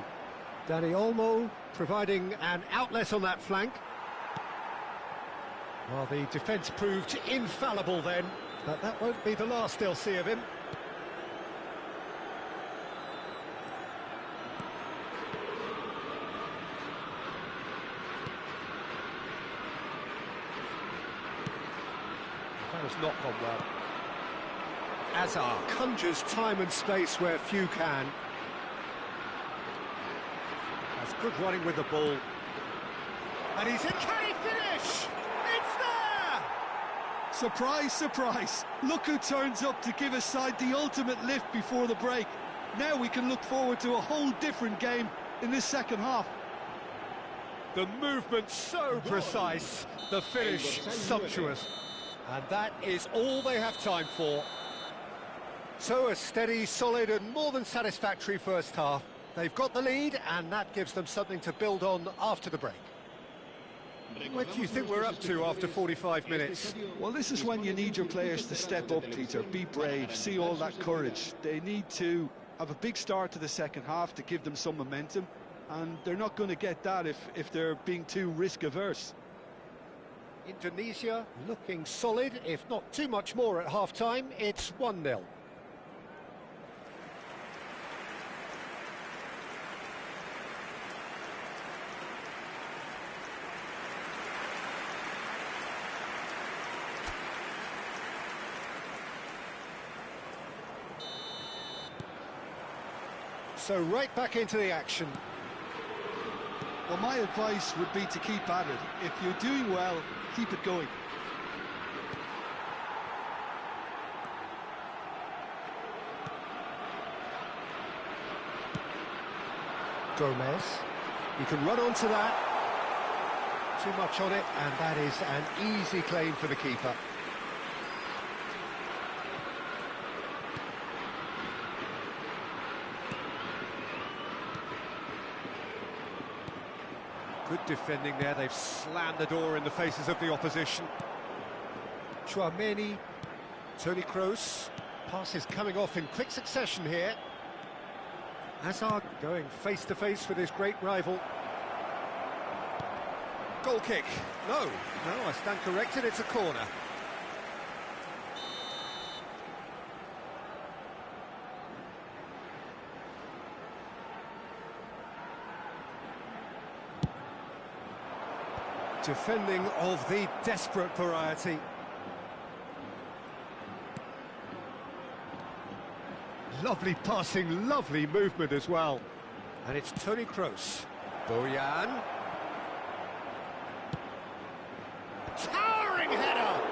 Dani Olmo providing an outlet on that flank. Well, the defence proved infallible then, but that won't be the last they'll see of him. That has not gone well. Azar conjures time and space where few can. Has good running with the ball. And he's in. Can he finish? It's there! Surprise, surprise. Look who turns up to give his side the ultimate lift before the break. Now we can look forward to a whole different game in this second half. The movement so precise, the finish sumptuous. And that is all they have time for. So a steady, solid and more than satisfactory first half. They've got the lead and that gives them something to build on after the break. What do you think we're up to after 45 minutes? Well, this is when you need your players to step up, Peter. Be brave, see all that courage. They need to have a big start to the second half to give them some momentum, and they're not going to get that if they're being too risk-averse. Indonesia looking solid, if not too much more at half-time. It's 1-0. So right back into the action. Well, my advice would be to keep at it. If you're doing well, keep it going. Gomez. You can run onto that. Too much on it, and that is an easy claim for the keeper. Good defending there. They've slammed the door in the faces of the opposition. Tchouaméni, Toni Kroos. Passes coming off in quick succession here. Hazard going face-to-face with his great rival. Goal kick. No, I stand corrected, it's a corner. Defending of the desperate variety. Lovely passing, lovely movement as well. And it's Toni Kroos. Bojan. Towering header!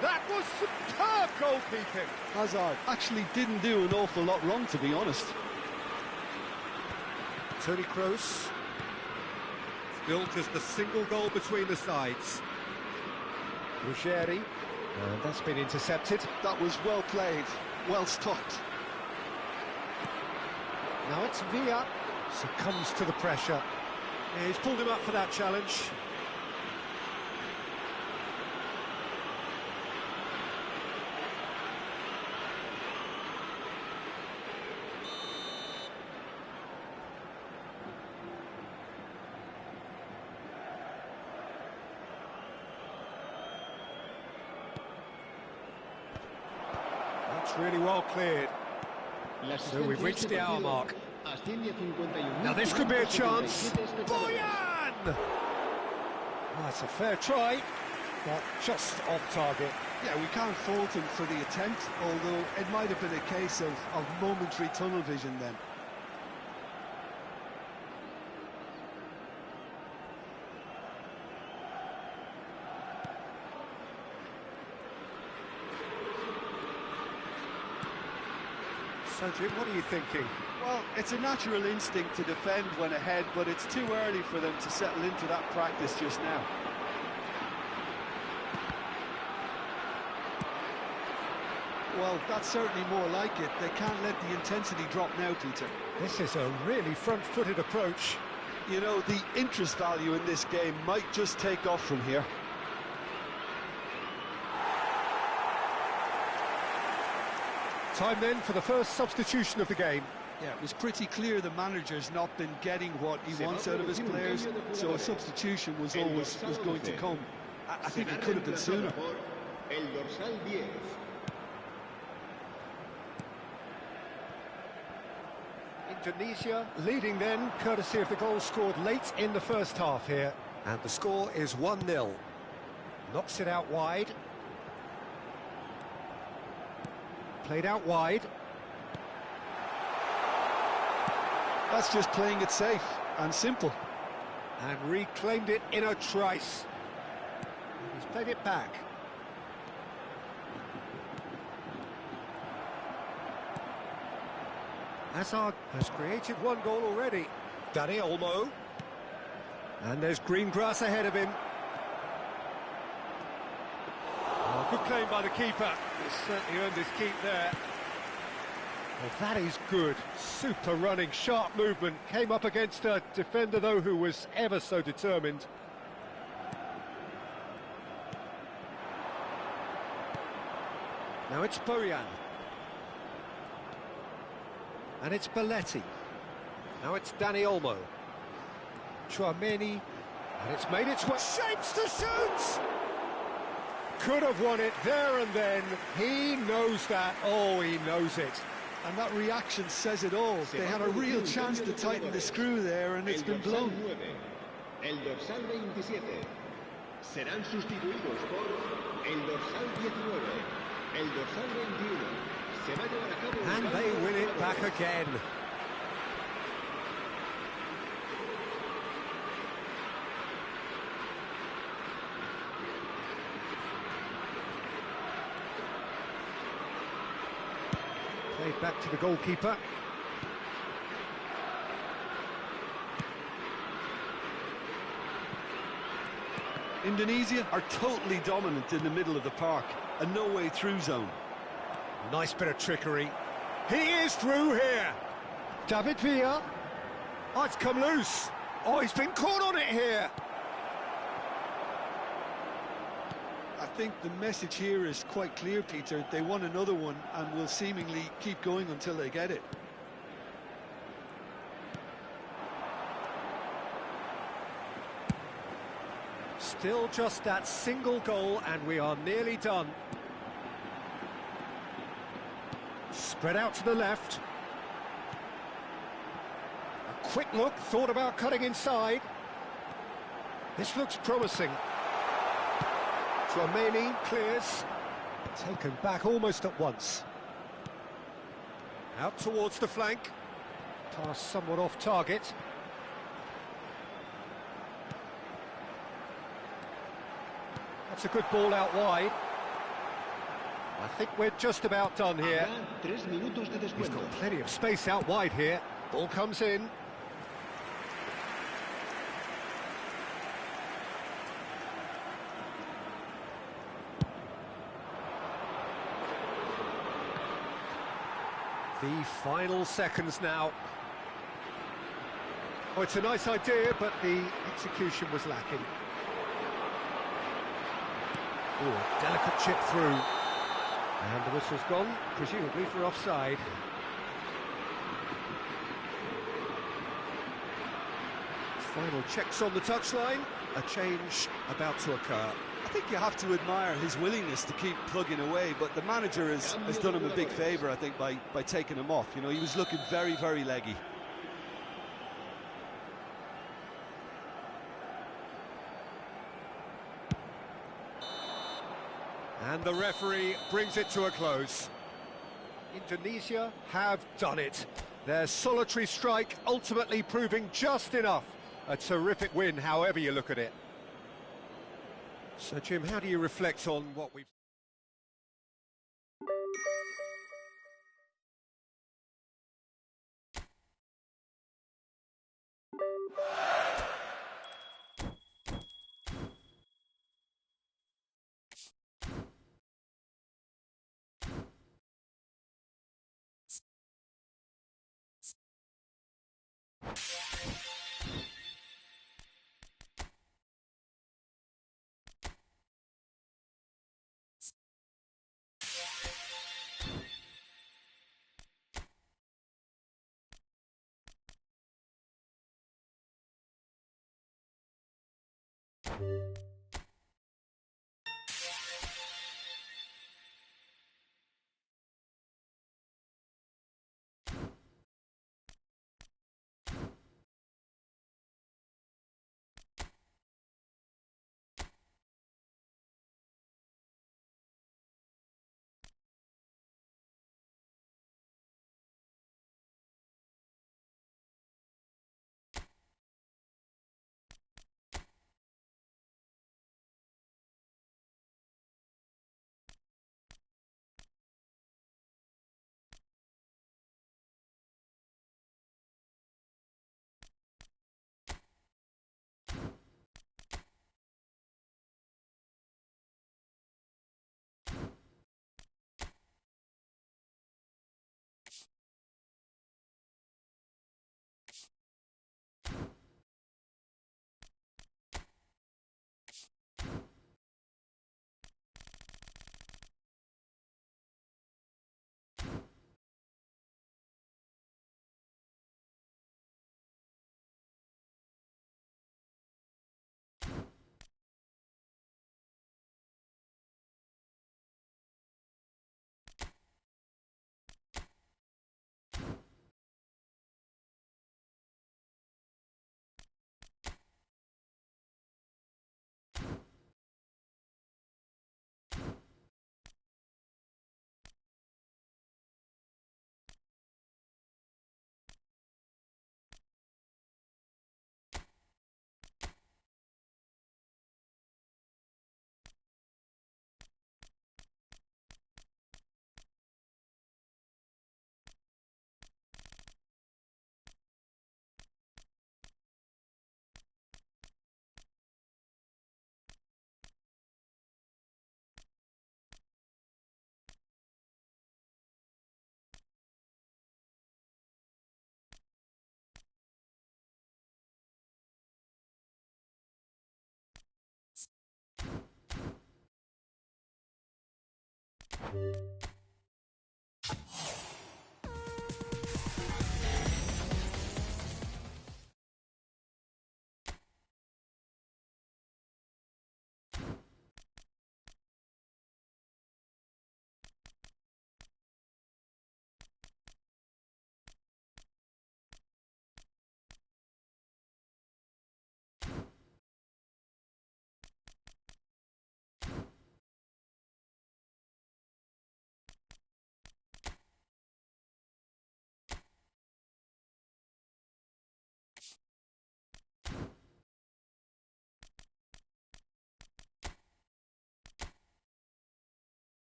That was superb goalkeeping. Hazard actually didn't do an awful lot wrong, to be honest. Toni Kroos. Still just a single goal between the sides. Ruggeri. And that's been intercepted. That was well played, well stopped. Now it's Villa. Succumbs to the pressure. Yeah, he's pulled him up for that challenge. That's really well cleared. So we've reached the hour mark. Now this could be a chance. Bojan! That's a fair try, but just off target. Yeah, we can't fault him for the attempt, although it might have been a case of momentary tunnel vision then. So Jim, what are you thinking? Well, it's a natural instinct to defend when ahead, but it's too early for them to settle into that practice just now. Well, that's certainly more like it. They can't let the intensity drop now, Peter. This is a really front-footed approach. You know, the interest value in this game might just take off from here. Time then for the first substitution of the game. Yeah, it was pretty clear the manager's not been getting what he wants out of his players, so a substitution was going to come. I think it could have been sooner. Indonesia leading then, courtesy of the goal scored late in the first half here. And the score is 1-0. Knocks it out wide. Played out wide. That's just playing it safe and simple. And reclaimed it in a trice. He's played it back. Hazard has created one goal already. Dani Olmo. And there's green grass ahead of him. Oh, good claim by the keeper. He's certainly earned his keep there. Well, that is good. Super running, sharp movement. Came up against a defender, though, who was ever so determined. Now it's Bojan. And it's Belletti. Now it's Dani Olmo. Tchouaméni. And it's made its way. Shapes to shoot! Could have won it there and then. He knows that. Oh, he knows it. And that reaction says it all. They had a real chance to tighten the screw there, and it's been blown. El dorsal 27. Serán sustituidos por el dorsal 19. El dorsal 21. Se va a llevar a cabo. And they win it back again. Played back to the goalkeeper. Indonesia are totally dominant in the middle of the park, a no-way through zone. Nice bit of trickery. He is through here. David Villa. Oh, it's come loose. Oh, he's been caught on it here. I think the message here is quite clear, Peter. They want another one and will seemingly keep going until they get it. Still just that single goal and we are nearly done. Spread out to the left. A quick look, thought about cutting inside. This looks promising. Chouameni clears. Taken back almost at once. Out towards the flank. Pass somewhat off target. That's a good ball out wide. I think we're just about done here. He's got plenty of space out wide here. Ball comes in. The final seconds now. Oh, it's a nice idea, but the execution was lacking. Oh, delicate chip through. And the whistle's gone, presumably for offside. Final checks on the touchline. A change about to occur. I think you have to admire his willingness to keep plugging away, but the manager has done him a big favour, I think, by taking him off. You know, he was looking very, very leggy. And the referee brings it to a close. Indonesia have done it. Their solitary strike ultimately proving just enough. A terrific win, however you look at it. So, Jim, how do you reflect on what we've...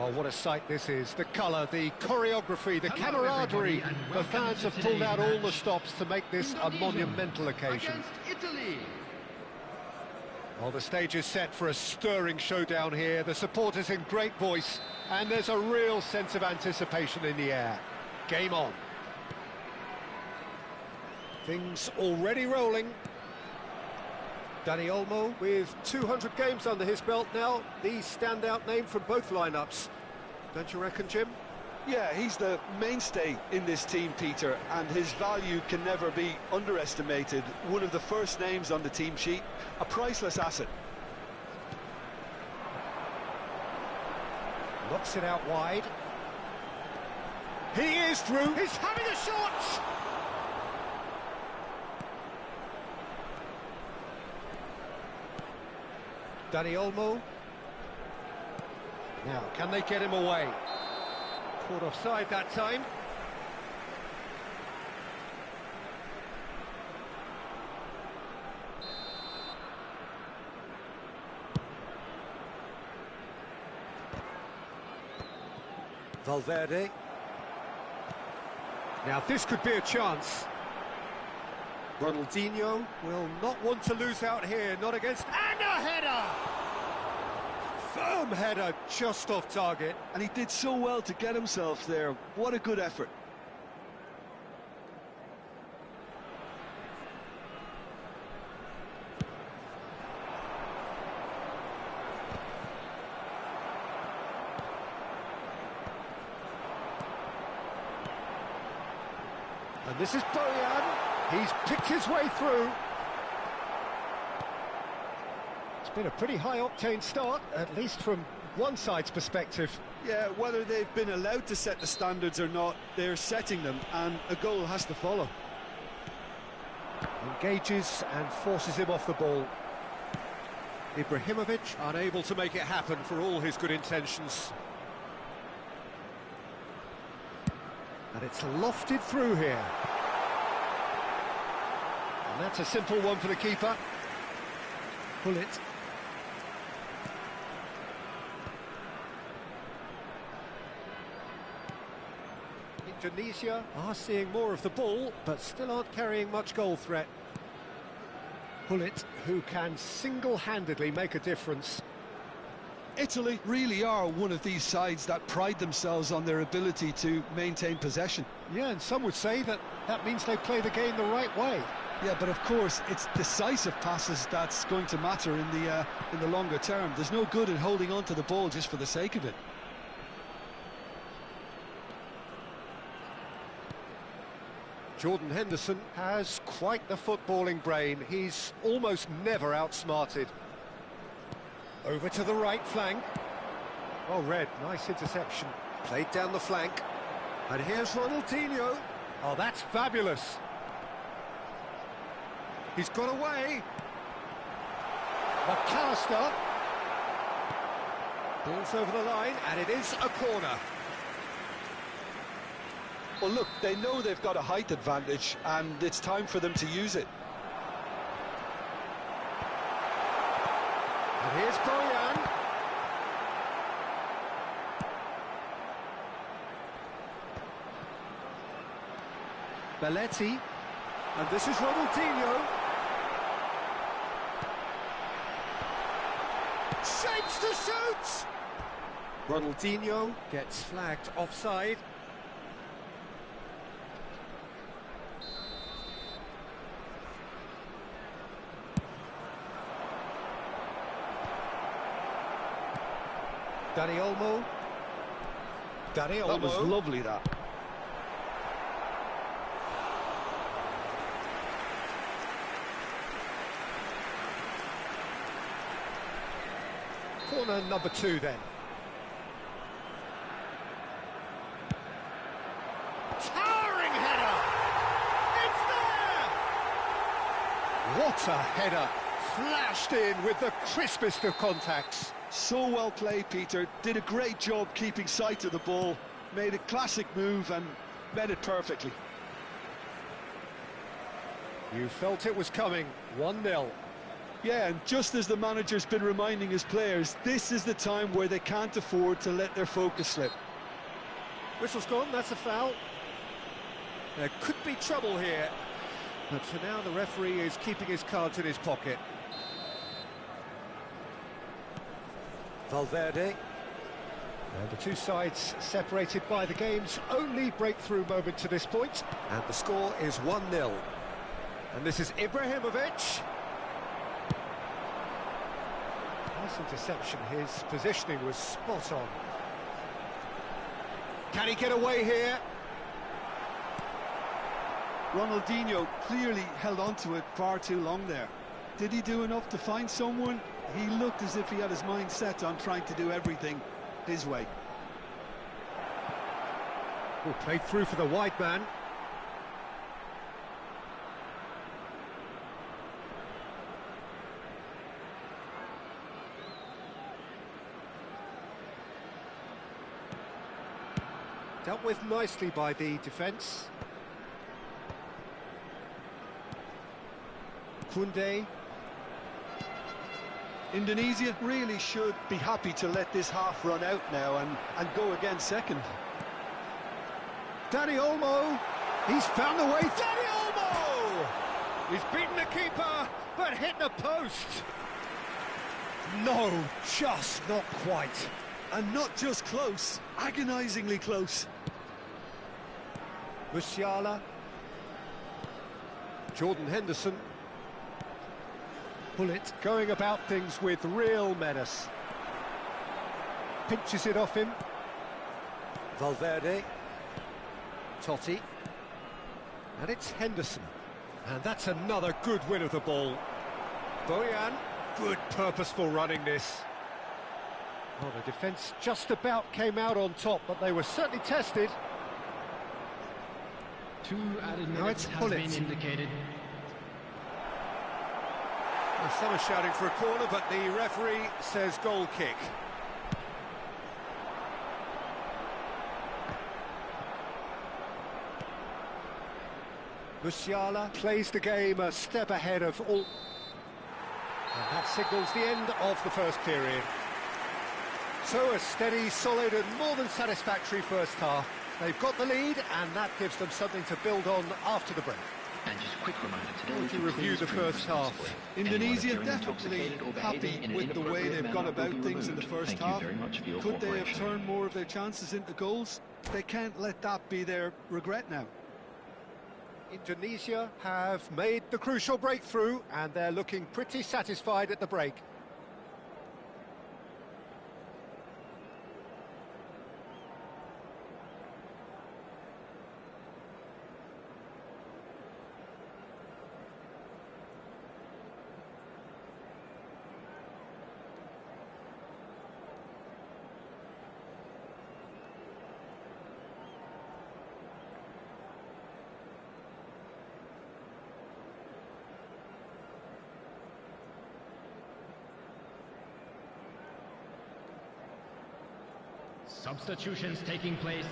Well, what a sight this is. The colour, the choreography, the Hello, camaraderie. everybody, and The welcome fans to have pulled today's out all the match. stops to make this a Indonesia monumental occasion. Against Italy. Well, the stage is set for a stirring showdown here. The supporters in great voice, and there's a real sense of anticipation in the air. Game on. Things already rolling. Dani Olmo with 200 games under his belt now, the standout name from both lineups. Don't you reckon, Jim? Yeah, he's the mainstay in this team, Peter, and his value can never be underestimated. One of the first names on the team sheet, a priceless asset. Knocks it out wide. He is through. He's having a shot! Dani Olmo. Now, can they get him away? Caught offside that time. Valverde. Now, this could be a chance. Ronaldinho will not want to lose out here, not against... And a header! Firm header, just off target. And he did so well to get himself there. What a good effort. And this is Bojan. He's picked his way through. It's been a pretty high-octane start, at least from one side's perspective. Yeah, whether they've been allowed to set the standards or not, they're setting them, and a goal has to follow. Engages and forces him off the ball. Ibrahimovic unable to make it happen for all his good intentions. And it's lofted through here. And that's a simple one for the keeper. Pull it. Indonesia are seeing more of the ball, but still aren't carrying much goal threat. Pullet, who can single-handedly make a difference. Italy really are one of these sides that pride themselves on their ability to maintain possession. Yeah, and some would say that that means they play the game the right way. Yeah, but of course, it's decisive passes that's going to matter in the longer term. There's no good in holding on to the ball just for the sake of it. Jordan Henderson has quite the footballing brain. He's almost never outsmarted. Over to the right flank. Oh, Red, nice interception. Played down the flank. And here's Ronaldinho. Oh, that's fabulous. He's got away. McAllister. Ball's over the line, and it is a corner. Well, look, they know they've got a height advantage, and it's time for them to use it. And here's Bojan. Belletti. And this is Ronaldinho. Shapes to shoot! Ronaldinho gets flagged offside. Dani Olmo. That was lovely, that. Corner number 2 then. Towering header! It's there! What a header! Flashed in with the crispest of contacts. So well played, Peter. Did a great job keeping sight of the ball. Made a classic move and met it perfectly. You felt it was coming. 1-0. Yeah, and just as the manager's been reminding his players, this is the time where they can't afford to let their focus slip. Whistle's gone, that's a foul. There could be trouble here. But for now, the referee is keeping his cards in his pocket. Valverde. And the two sides separated by the game's only breakthrough moment to this point. And the score is 1-0. And this is Ibrahimovic. Nice interception, his positioning was spot on. Can he get away here? Ronaldinho clearly held on to it far too long there. Did he do enough to find someone? He looked as if he had his mind set on trying to do everything his way. Oh, played through for the wide man. Dealt with nicely by the defence. Koundé. Indonesia really should be happy to let this half run out now and go again second. Dani Olmo. He's found a way. Dani Olmo! He's beaten the keeper, but hit the post. No, just not quite. And not just close, agonisingly close. Musiala. Jordan Henderson. Bullet going about things with real menace. Pinches it off him. Valverde. Totti. And it's Henderson. And that's another good win of the ball. Bojan, good purposeful running this. Well, the defence just about came out on top, but they were certainly tested. 2 added minutes has been indicated. Well, some are shouting for a corner, but the referee says goal kick. Musiala plays the game a step ahead of all. And that signals the end of the first period. So a steady, solid and more than satisfactory first half. They've got the lead and that gives them something to build on after the break. And just a quick reminder today. Would you review the first half? Indonesia definitely happy with the way they've gone about things in the first half. Could they have turned more of their chances into goals? They can't let that be their regret now. Indonesia have made the crucial breakthrough and they're looking pretty satisfied at the break. Substitutions taking place.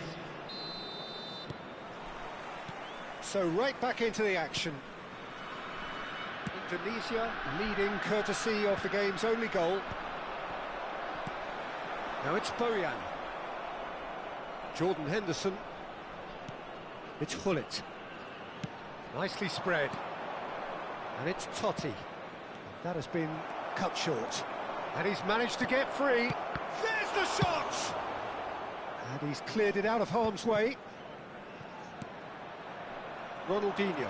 So right back into the action. Indonesia leading courtesy of the game's only goal. Now it's Bojan. Jordan Henderson. It's Hullet. Nicely spread. And it's Totti. That has been cut short. And he's managed to get free. There's the shot! And he's cleared it out of harm's way. Ronaldinho.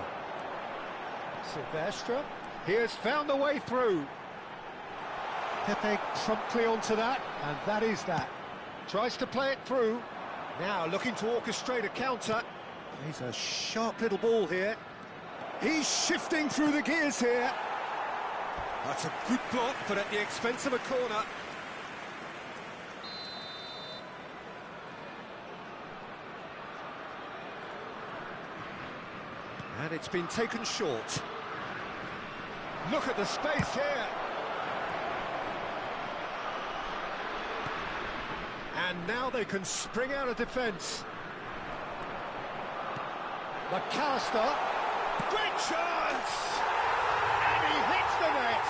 Silvestre. He has found a way through. Pepe promptly onto that, and that is that. Tries to play it through. Now looking to orchestrate a counter. He's a sharp little ball here. He's shifting through the gears here. That's a good block, but at the expense of a corner. And it's been taken short. Look at the space here. And now they can spring out of defence. McAllister. Great chance! And he hits the net.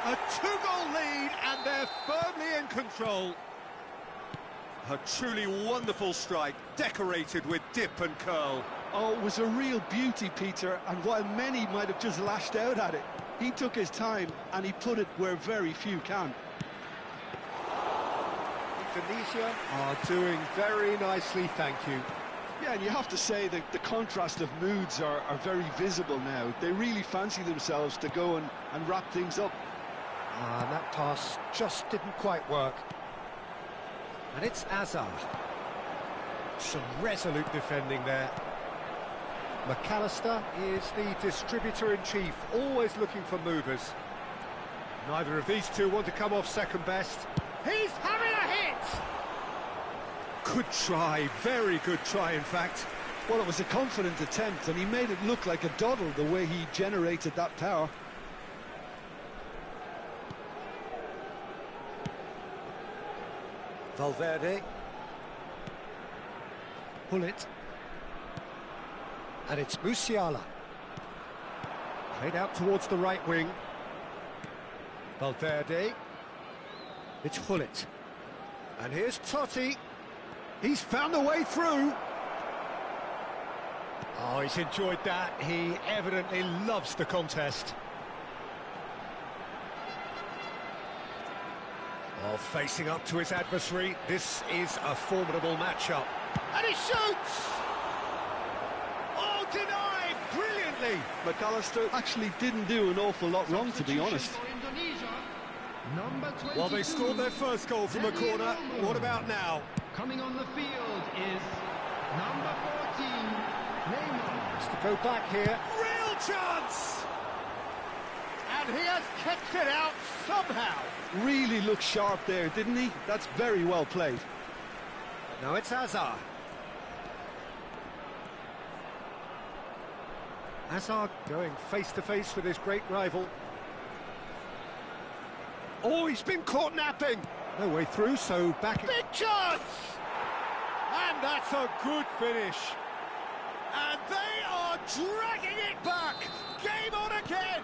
A 2-goal lead and they're firmly in control. A truly wonderful strike, decorated with dip and curl. Oh, it was a real beauty, Peter, and while many might have just lashed out at it, he took his time and he put it where very few can. Indonesia are doing very nicely, thank you. Yeah, and you have to say that the contrast of moods are very visible now. They really fancy themselves to go and wrap things up. And that pass just didn't quite work. And it's Azar. Some resolute defending there. McAllister is the distributor-in-chief, always looking for movers. Neither of these two want to come off second best. He's having a hit! Good try, very good try, in fact. Well, it was a confident attempt, and he made it look like a doddle the way he generated that power. Valverde. Hullet. And it's Musiala. Played out towards the right wing. Valverde. It's Hullet. And here's Totti. He's found a way through. Oh, he's enjoyed that. He evidently loves the contest. Oh, facing up to his adversary, this is a formidable matchup. And he shoots! Oh, denied brilliantly! McAllister actually didn't do an awful lot wrong, to be honest. For Indonesia, number 22. Well, they scored their first goal from a corner. What about now? Coming on the field is number 14, Neymar. Has to go back here. Real chance! And he has kept it out somehow. Really looked sharp there, didn't he? That's very well played. Now it's Hazard. Hazard going face-to-face with his great rival. Oh, he's been caught napping. No way through, so back... Big chance! And that's a good finish. And they are dragging it back. Game on again.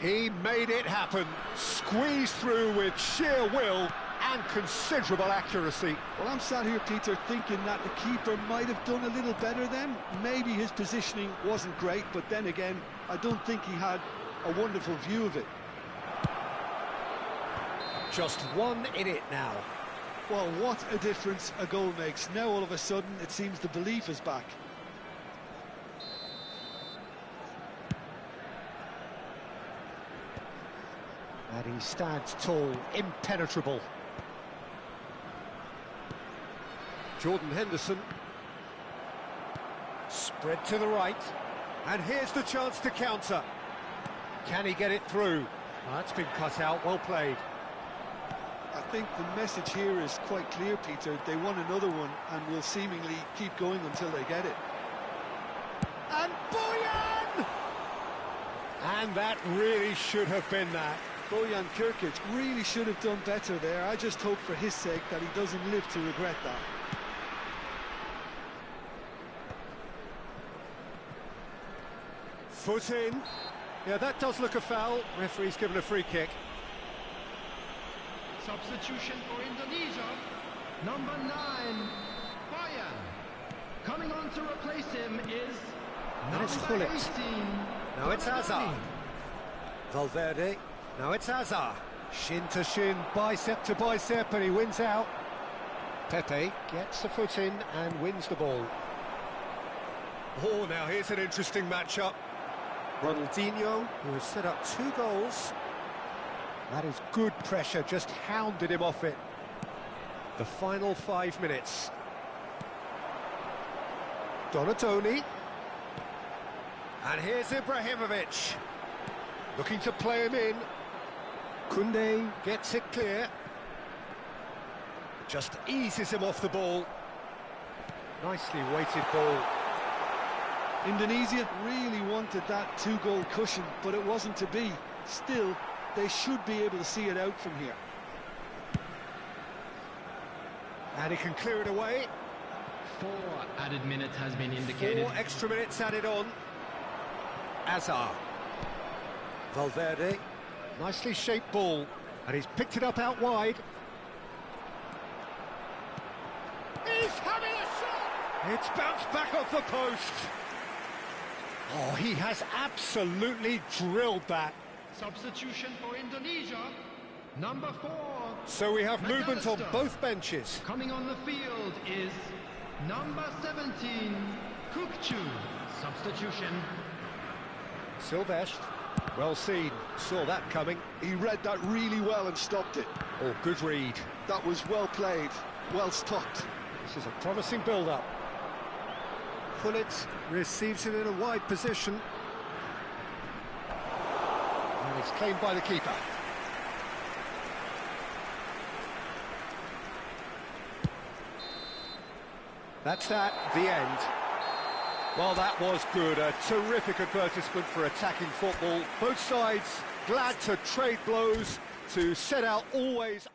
He made it happen. Squeezed through with sheer will and considerable accuracy. Well, I'm sat here, Peter, thinking that the keeper might have done a little better then. Maybe his positioning wasn't great, but then again, I don't think he had a wonderful view of it. Just one in it now. Well, what a difference a goal makes. Now, all of a sudden, it seems the belief is back. And he stands tall, impenetrable. Jordan Henderson. Spread to the right. And here's the chance to counter. Can he get it through? Oh, that's been cut out, well played. I think the message here is quite clear, Peter. They want another one and will seemingly keep going until they get it. And Boyan! And that really should have been that. Bojan Kirkic really should have done better there. I just hope for his sake that he doesn't live to regret that. Foot in. Yeah, that does look a foul. Referee's given a free kick. Substitution for Indonesia, number 9, Boyan. Coming on to replace him is That is number Gullit. 18. Now it's Hazard. Valverde. Now it's Hazard. Shin to shin, bicep to bicep, and he wins out. Pepe gets a foot in and wins the ball. Oh, now here's an interesting matchup. Ronaldinho, who has set up 2 goals. That is good pressure, just hounded him off it. The final 5 minutes. Donatoni. And here's Ibrahimovic. Looking to play him in. Koundé gets it clear. Just eases him off the ball. Nicely weighted ball. Indonesia really wanted that 2-goal cushion, but it wasn't to be. Still, they should be able to see it out from here. And he can clear it away. 4 added minutes has been indicated. 4 extra minutes added on. Hazard. Valverde. Nicely shaped ball. And he's picked it up out wide. He's having a shot! It's bounced back off the post. Oh, he has absolutely drilled that. Substitution for Indonesia, number 4. So we have movement on McAllister. both benches. Coming on the field is number 17, Kukcu. Substitution. Silvestre. Well seen. Saw that coming. He read that really well and stopped it. Oh, good read. That was well played, well stopped. This is a promising build-up. Gullit receives it in a wide position. And it's claimed by the keeper. That's that, the end. Well, that was good. A terrific advertisement for attacking football. Both sides glad to trade blows, to set out always...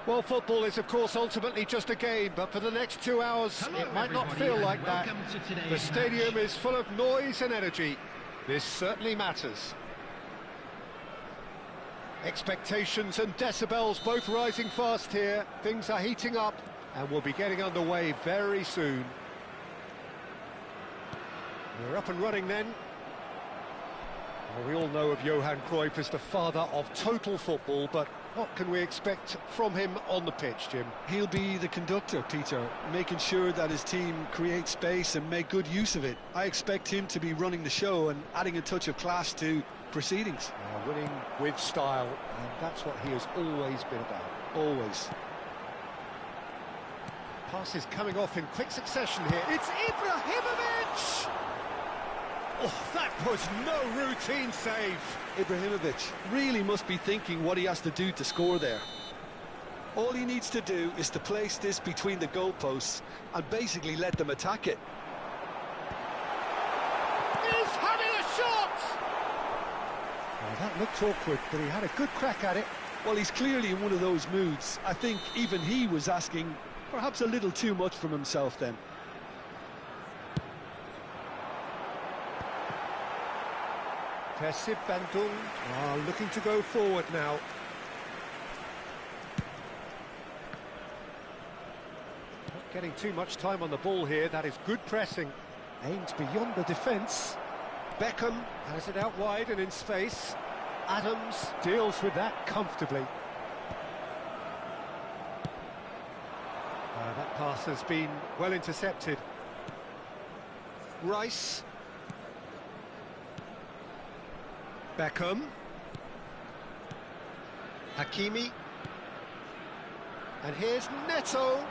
Well, football is, of course, ultimately just a game, but for the next 2 hours, Hello, it might not everybody, feel and like that. welcome to today's The stadium match. is full of noise and energy. This certainly matters. Expectations and decibels both rising fast here. Things are heating up, and we'll be getting underway very soon. We're up and running then. Well, we all know of Johan Cruyff as the father of total football, but what can we expect from him on the pitch, Jim? He'll be the conductor, Peter, making sure that his team create space and make good use of it. I expect him to be running the show and adding a touch of class to proceedings. Winning with style, and that's what he has always been about. Always. Passes coming off in quick succession here. It's Ibrahimovic! Oh, that was no routine save. Ibrahimovic really must be thinking what he has to do to score there. All he needs to do is to place this between the goalposts and basically let them attack it. He's having a shot! Well, that looked awkward, but he had a good crack at it. Well, he's clearly in one of those moods. I think even he was asking perhaps a little too much from himself then. Persib Bandung are looking to go forward now. Not getting too much time on the ball here. That is good pressing. Aimed beyond the defence. Beckham has it out wide and in space. Adams deals with that comfortably. That pass has been well intercepted. Rice. Beckham. Hakimi. And here's Neto.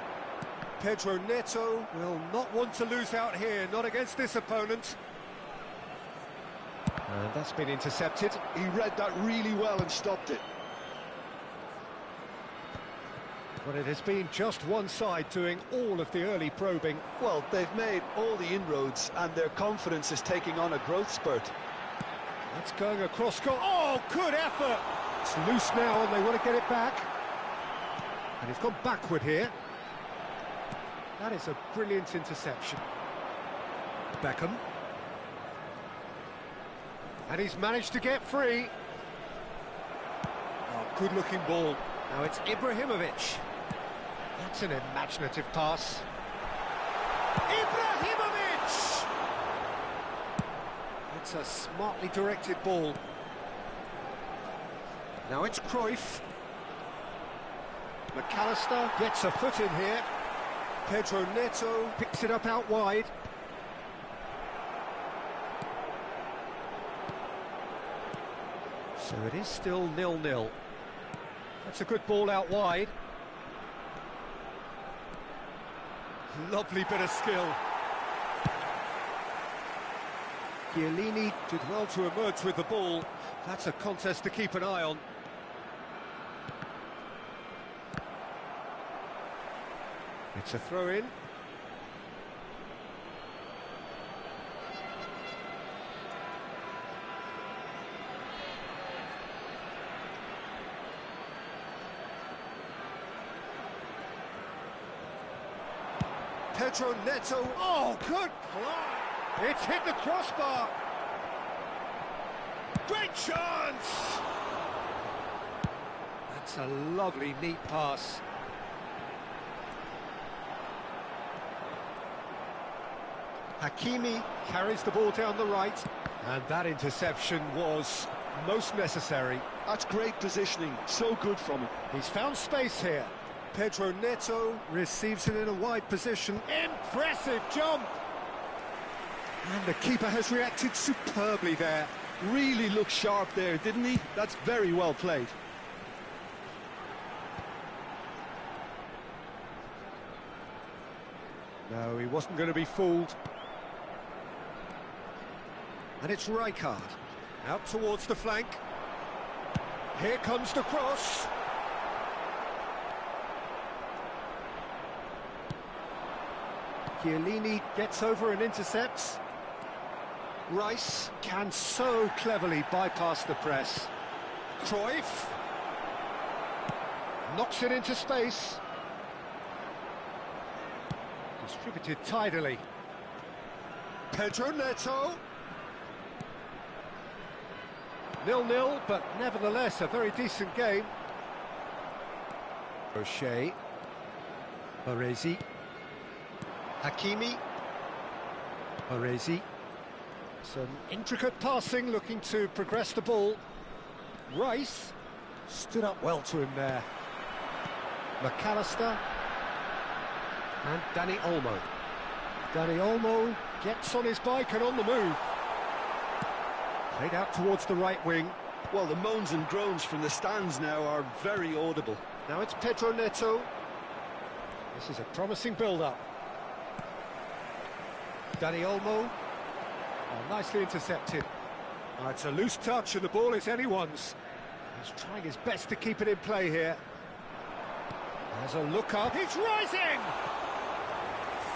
Pedro Neto will not want to lose out here, not against this opponent. And that's been intercepted. He read that really well and stopped it. But it has been just one side doing all of the early probing. Well, they've made all the inroads and their confidence is taking on a growth spurt. That's going across goal. Oh, good effort! It's loose now and they want to get it back. And he's gone backward here. That is a brilliant interception. Beckham. And he's managed to get free. Oh, good-looking ball. Now it's Ibrahimovic. That's an imaginative pass. Ibrahimovic! It's a smartly directed ball. Now it's Cruyff. McAllister gets a foot in here. Pedro Neto picks it up out wide. So it is still 0-0. That's a good ball out wide. Lovely bit of skill. Chiellini did well to emerge with the ball. That's a contest to keep an eye on. It's a throw-in. Pedro Neto. Oh, good play. It's hit the crossbar. Great chance. That's a lovely, neat pass. Hakimi carries the ball down the right. And that interception was most necessary. That's great positioning, so good from him. He's found space here. Pedro Neto receives it in a wide position. Impressive jump! And the keeper has reacted superbly there. Really looked sharp there, didn't he? That's very well played. No, he wasn't going to be fooled. And it's Rijkaard. Out towards the flank. Here comes the cross. Chiellini gets over and intercepts. Rice can so cleverly bypass the press. Cruyff. Knocks it into space. Distributed tidily. Pedro Neto. 0-0, but nevertheless a very decent game. O'Shea. Baresi. Hakimi. Baresi. Some intricate passing, looking to progress the ball. Rice stood up well to him there. McAllister. And Danny Olmo. Danny Olmo gets on his bike and on the move. Played out towards the right wing. Well, the moans and groans from the stands now are very audible. Now it's Pedro Neto. This is a promising build-up. Danny Olmo. Oh, nicely intercepted. Oh, it's a loose touch and the ball is anyone's. He's trying his best to keep it in play here. There's a look up. He's rising!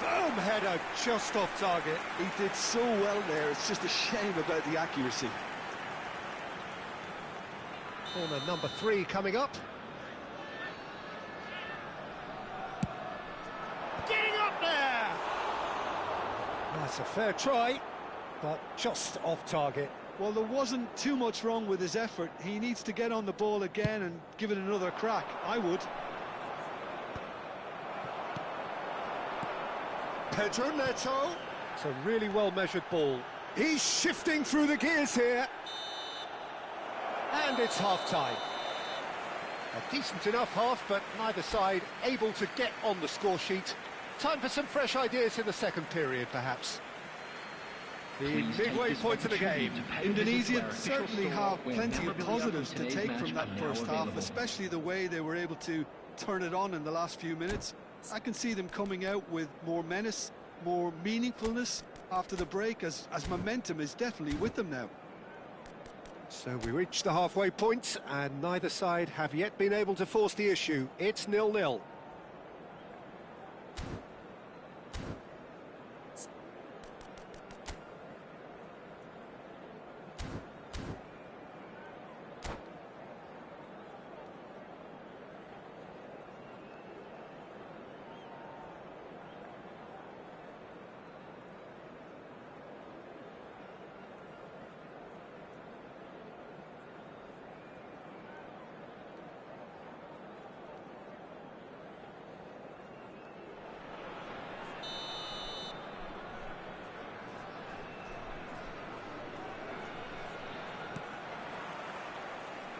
Firm header just off target. He did so well there, it's just a shame about the accuracy. Corner number 3 coming up. Getting up there! That's a fair try, but just off target. Well, there wasn't too much wrong with his effort. He needs to get on the ball again and give it another crack. I would. Pedro Neto. It's a really well-measured ball. He's shifting through the gears here. And it's half-time. A decent enough half, but neither side able to get on the score sheet. Time for some fresh ideas in the second period, perhaps. The midway point of the game. Indonesia certainly have plenty of positives to take from that first half, especially the way they were able to turn it on in the last few minutes. I can see them coming out with more menace, more meaningfulness after the break, as momentum is definitely with them now. So we reach the halfway point, and neither side have yet been able to force the issue. It's 0-0.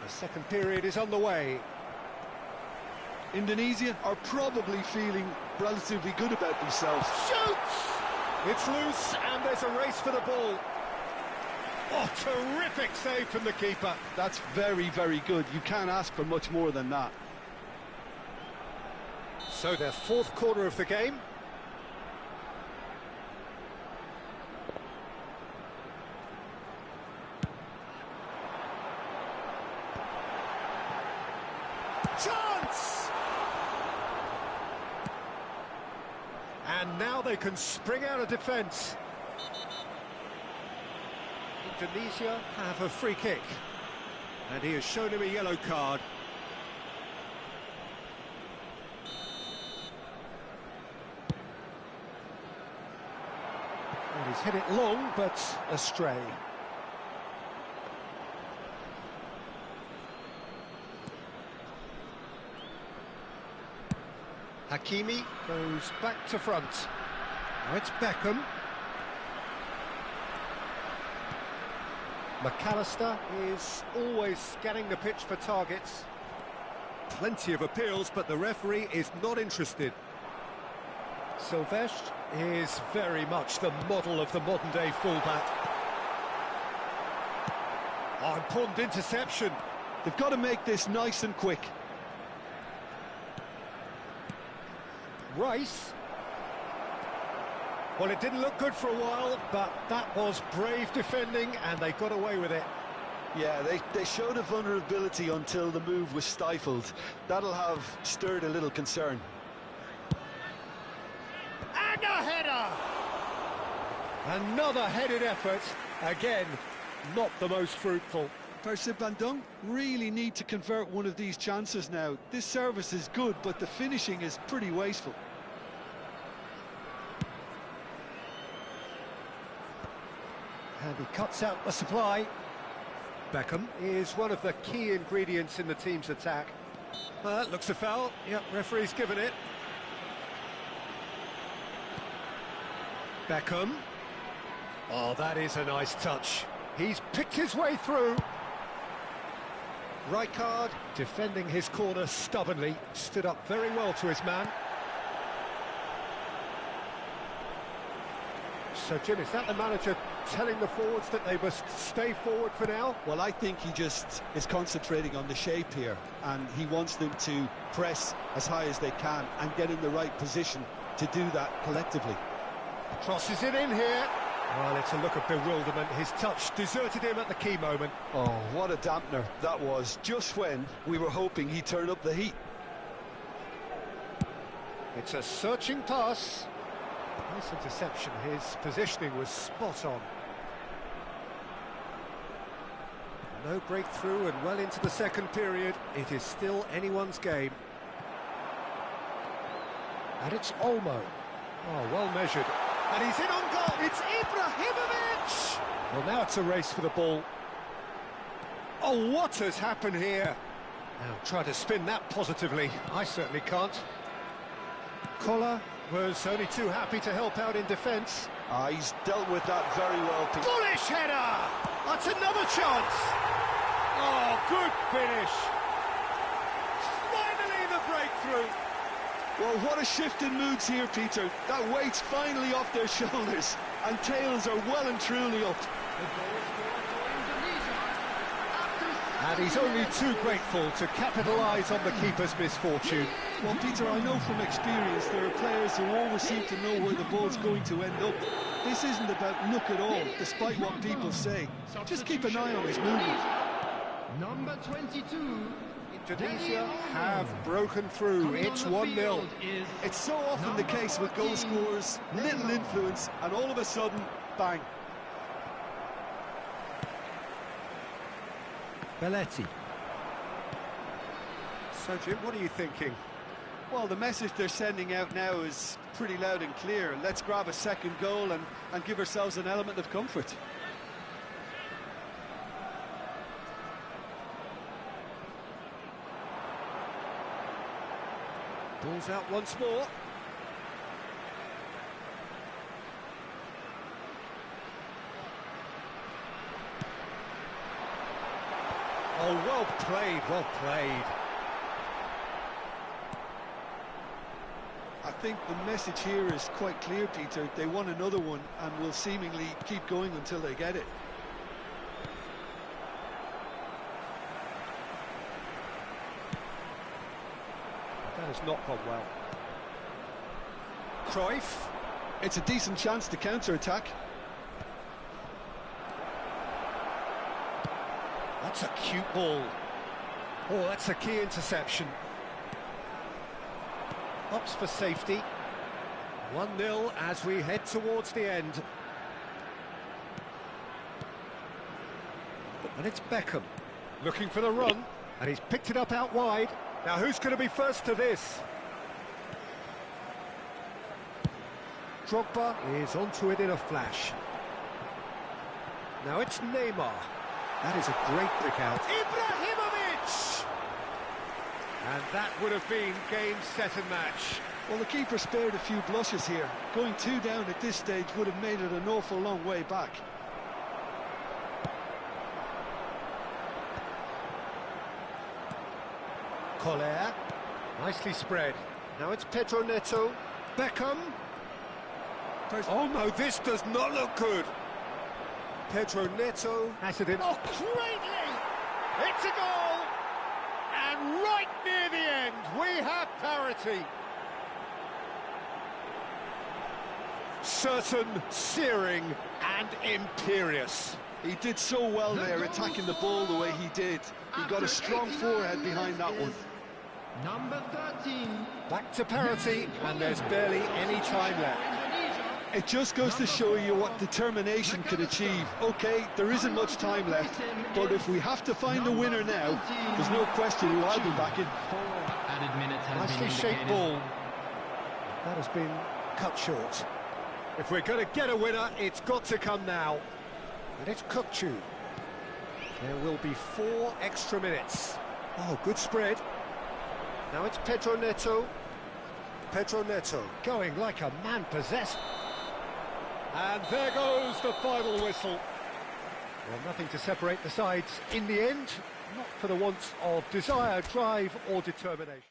The second period is on the way. Indonesia are probably feeling relatively good about themselves. Shoots! It's loose and there's a race for the ball. Oh, terrific save from the keeper. That's very, very good. You can't ask for much more than that. So their fourth quarter of the game. Chance! And now they can spring out of defence. Indonesia have a free kick. And he has shown him a yellow card. And he's hit it long, but astray. Hakimi goes back to front. Now it's Beckham. McAllister is always scanning the pitch for targets. Plenty of appeals, but the referee is not interested. Silvestre is very much the model of the modern-day fullback. Oh, important interception. They've got to make this nice and quick. Rice. Well, it didn't look good for a while, but that was brave defending, and they got away with it. Yeah, they showed a vulnerability until the move was stifled. That'll have stirred a little concern. And a header! Another headed effort. Again, not the most fruitful. Persib Bandung really need to convert one of these chances now. This service is good, but the finishing is pretty wasteful. And he cuts out the supply. Beckham is one of the key ingredients in the team's attack. That looks a foul. Yep, referee's given it. Beckham. Oh, that is a nice touch. He's picked his way through. Rijkaard defending his corner stubbornly, stood up very well to his man. So, Jim, is that the manager telling the forwards that they must stay forward for now? Well, I think he just is concentrating on the shape here, and he wants them to press as high as they can and get in the right position to do that collectively. Crosses it in here. Well, it's a look of bewilderment. His touch deserted him at the key moment. Oh, what a dampener that was, just when we were hoping he'd turn up the heat. It's a searching pass. Nice interception. His positioning was spot on. No breakthrough and well into the second period. It is still anyone's game. And it's Olmo. Oh, well measured. And he's in on goal. It's Ibrahimovic! Well, now it's a race for the ball. Oh, what has happened here? Now, try to spin that positively. I certainly can't. Koller was only too happy to help out in defence. He's dealt with that very well, Pete. Bullish header! That's another chance! Oh, good finish! Finally the breakthrough! Well, what a shift in moods here, Peter. That weight's finally off their shoulders, and tails are well and truly up. And he's only too grateful to capitalise on the keeper's misfortune. Well, Peter, I know from experience there are players who always seem to know where the ball's going to end up. This isn't about luck at all, despite what people say. Just keep an eye on his movement. Number 22. Indonesia have broken through. It's 1-0. It's so often the case with goal scorers, little influence, and all of a sudden, bang. Belletti. So, Jim, what are you thinking? Well, the message they're sending out now is pretty loud and clear. Let's grab a second goal and give ourselves an element of comfort. Ball's out once more. Oh, well played, well played. I think the message here is quite clear, Peter. They want another one and will seemingly keep going until they get it. That has not gone well. Cruyff. It's a decent chance to counter-attack. That's a cute ball. Oh, that's a key interception. Opts for safety. 1-0 as we head towards the end. And it's Beckham looking for the run, and he's picked it up out wide. Now who's going to be first to this? Drogba is onto it in a flash. Now it's Neymar. That is a great pick out. Ibrahimovic! And that would have been game, set and match. Well, the keeper spared a few blushes here. Going 2 down at this stage would have made it an awful long way back. Koller, nicely spread. Now it's Pedro Neto. Beckham. Oh no, this does not look good. Pedro Neto has it in. Oh, greatly! It's a goal! And right near the end, we have parity. Certain, searing, and imperious. He did so well there, attacking the ball the way he did. He got a strong forehead behind that one. Number 13. Back to parity, and there's barely any time left. It just goes to show you what determination can achieve. Okay, there isn't much time left, but if we have to find a winner now, there's no question who I'll be backing. 4 added minutes has been Nicely shaped indicated. ball. That has been cut short. If we're going to get a winner, it's got to come now. And it's Kukçu. There will be 4 extra minutes. Oh, good spread. Now it's Pedro Neto. Pedro Neto going like a man possessed. And there goes the final whistle. Well, nothing to separate the sides in the end, not for the want of desire, drive or determination.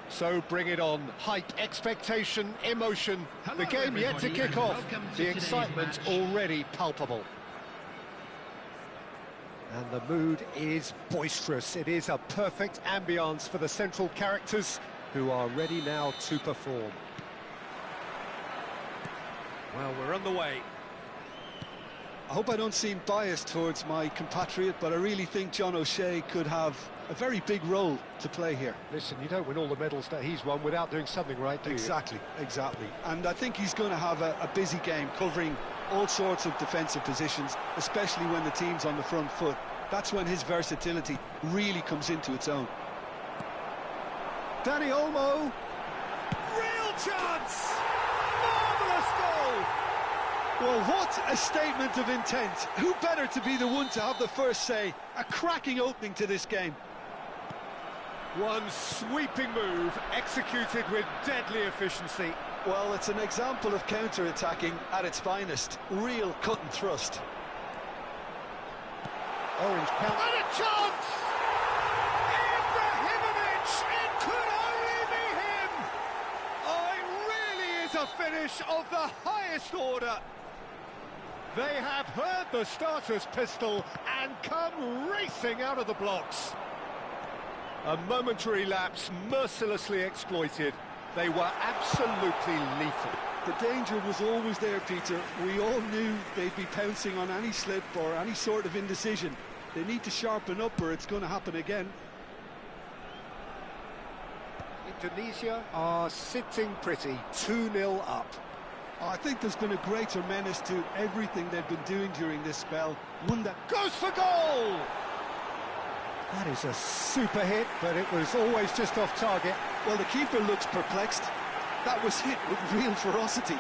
So bring it on. Hype, expectation, emotion. The game yet to kick off. The excitement already palpable. And the mood is boisterous. It is a perfect ambience for the central characters who are ready now to perform. Well, we're on the way. I hope I don't seem biased towards my compatriot, but I really think John O'Shea could have a very big role to play here. Listen, you don't win all the medals that he's won without doing something right, do you? Exactly. And I think he's going to have a busy game covering all sorts of defensive positions, especially when the team's on the front foot. That's when his versatility really comes into its own. Dani Olmo. Real chance! Marvellous goal! Well, what a statement of intent. Who better to be the one to have the first say? A cracking opening to this game. One sweeping move, executed with deadly efficiency. Well, it's an example of counter-attacking at its finest. Real cut and thrust. Orange count. And a chance! Ibrahimovic! It could only be him! Oh, it really is a finish of the highest order. They have heard the starter's pistol and come racing out of the blocks. A momentary lapse mercilessly exploited. They were absolutely lethal. The danger was always there, Peter. We all knew they'd be pouncing on any slip or any sort of indecision. They need to sharpen up or it's going to happen again. Indonesia are sitting pretty, 2-0 up. I think there's been a greater menace to everything they've been doing during this spell. One that Goes for goal! That is a super hit, but it was always just off target. well, the keeper looks perplexed. That was hit with real ferocity.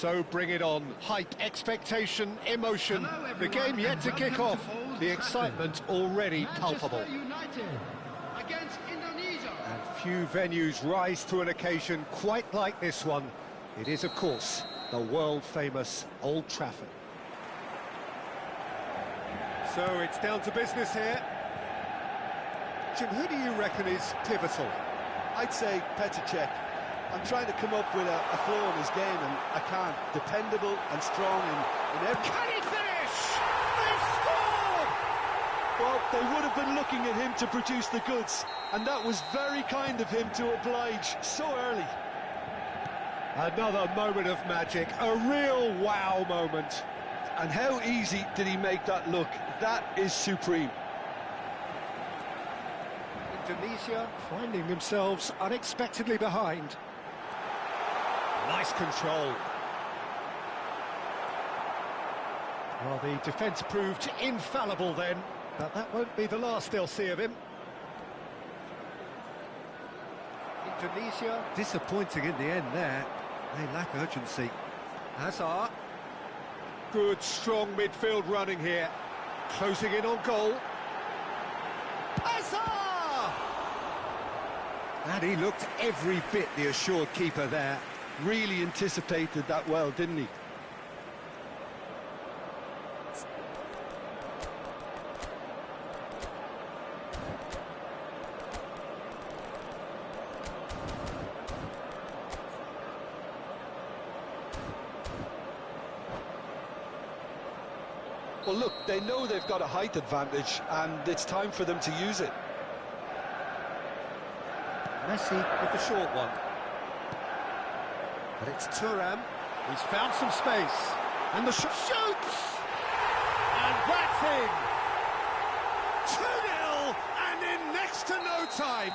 So bring it on. Hype, expectation, emotion. Hello, The game yet to kick welcome off. to Old The Trafford. excitement already palpable. Manchester United against Indonesia. And few venues rise to an occasion quite like this one. It is, of course, the world-famous Old Trafford. So it's down to business here. Jim, who do you reckon is pivotal? I'd say Petr Cech. I'm trying to come up with a flaw in his game, and I can't. Dependable and strong in every... Can he finish? They scored! Well, they would have been looking at him to produce the goods, and that was very kind of him to oblige so early. Another moment of magic, a real wow moment. And how easy did he make that look? That is supreme. Indonesia finding themselves unexpectedly behind. Nice control. Well, the defence proved infallible then, but that won't be the last they'll see of him. Indonesia disappointing in the end there. They lack urgency. Hazard. Good, strong midfield running here. Closing in on goal. Hazard! And he looked every bit the assured keeper there. Really anticipated that well, didn't he? Well, look, they know they've got a height advantage, and it's time for them to use it. Messi with the short one. But it's Thuram. He's found some space. And the shoots! And that's in! 2-0! showtime!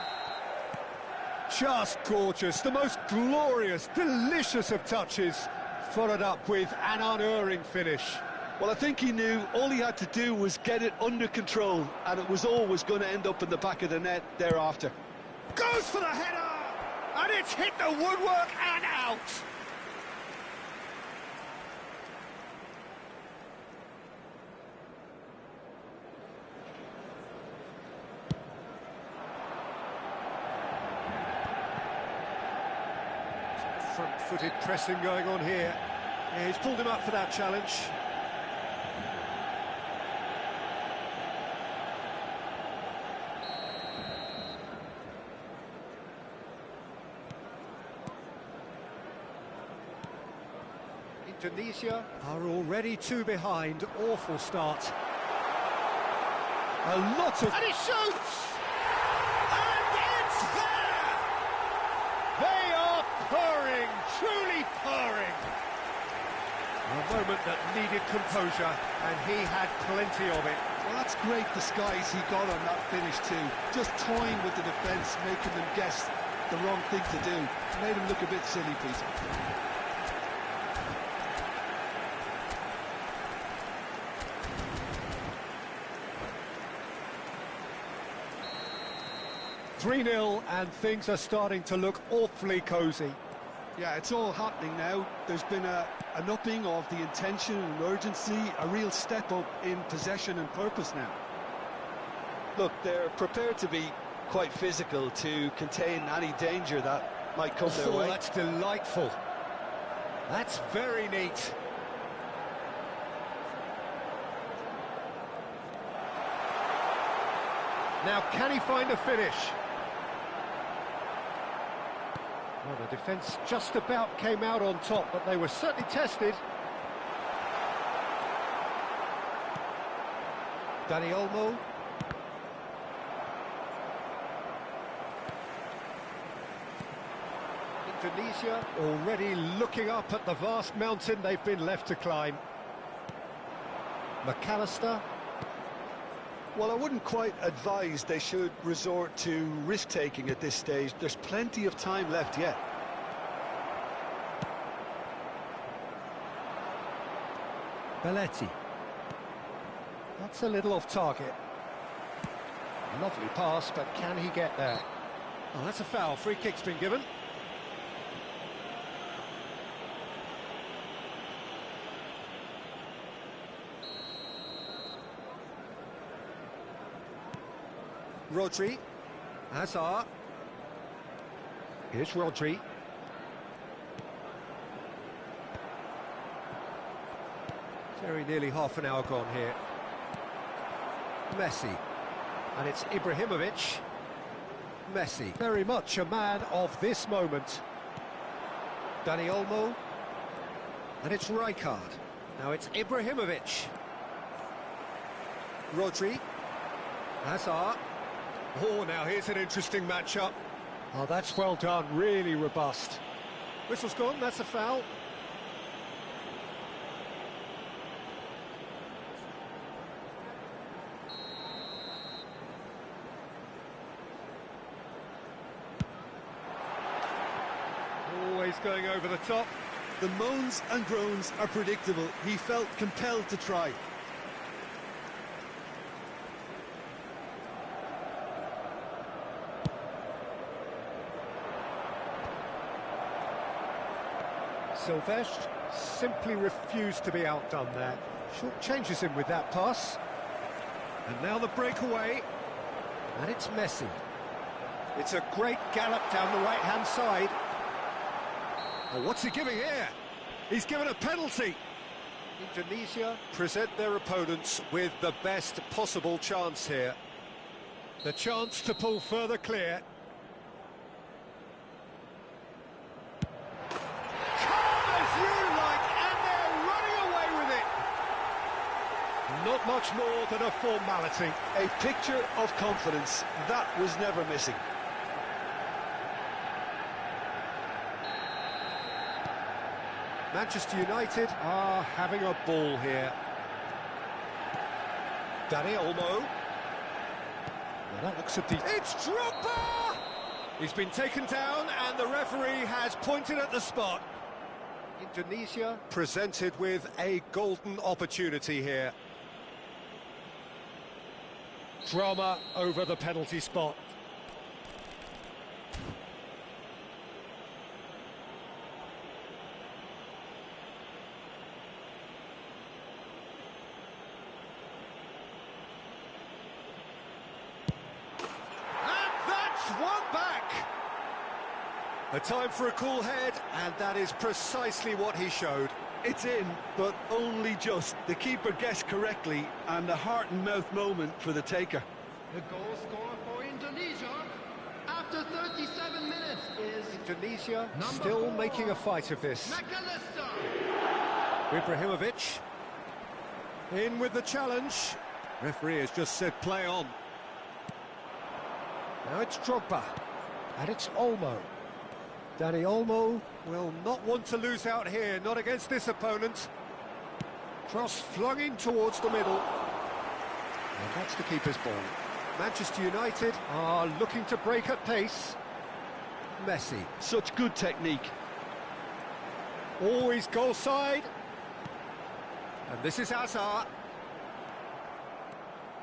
Just gorgeous, the most glorious, delicious of touches, followed up with an unerring finish. Well, I think he knew all he had to do was get it under control, and it was always going to end up in the back of the net thereafter. Goes for the header! And it's hit the woodwork and out! Front-footed pressing going on here. Yeah, he's pulled him up for that challenge. Indonesia are already two behind. Awful start. A lot of... And he shoots! And it's there! They are purring, truly purring. A moment that needed composure, and he had plenty of it. Well, that's great disguise he got on that finish too. Just toying with the defence, making them guess the wrong thing to do. Made him look a bit silly, Peter. 3-0, and things are starting to look awfully cosy. Yeah, it's all happening now. There's been an upping of the intention and urgency, a real step up in possession and purpose now. Look, they're prepared to be quite physical to contain any danger that might come their way. That's delightful. That's very neat. Now, can he find a finish? Well, the defence just about came out on top, but they were certainly tested. Dani Olmo. Indonesia already looking up at the vast mountain they've been left to climb. McAllister. Well, I wouldn't quite advise they should resort to risk-taking at this stage. There's plenty of time left yet. Belletti. That's a little off target. Lovely pass, but can he get there? Oh, that's a foul. Free kick's been given. Rodri, Hazard, here's Rodri. Very nearly half an hour gone here. Messi, and it's Ibrahimovic. Messi, very much a man of this moment. Dani Olmo, and it's Rijkaard. Now it's Ibrahimovic. Rodri, Hazard. Oh, now here's an interesting matchup. Oh, that's well done, really robust. Whistle's gone, that's a foul. Always going over the top. The moans and groans are predictable. He felt compelled to try. Silvestre simply refused to be outdone there. Short changes him with that pass. And now the breakaway. And it's Messi. It's a great gallop down the right-hand side. Oh, what's he giving here? He's given a penalty. Indonesia present their opponents with the best possible chance here. The chance to pull further clear. Not much more than a formality. A picture of confidence. That was never missing. Manchester United are having a ball here. Dani Olmo. Well, that looks a deep... It's Drogba! He's been taken down and the referee has pointed at the spot. Indonesia presented with a golden opportunity here. Drama over the penalty spot. One back. A time for a cool head, and that is precisely what he showed. It's in, but only just. The keeper guessed correctly, and a heart-and-mouth moment for the taker. The goal scorer for Indonesia after 37 minutes is Indonesia still 4, making a fight of this. McAllister. Ibrahimovic in with the challenge. Referee has just said play on. Now it's Drogba, and it's Olmo. Danny Olmo will not want to lose out here, not against this opponent. Cross flung in towards the middle. And that's the keeper's ball. Manchester United are looking to break at pace. Messi. Such good technique. Always goal side. And this is Hazard.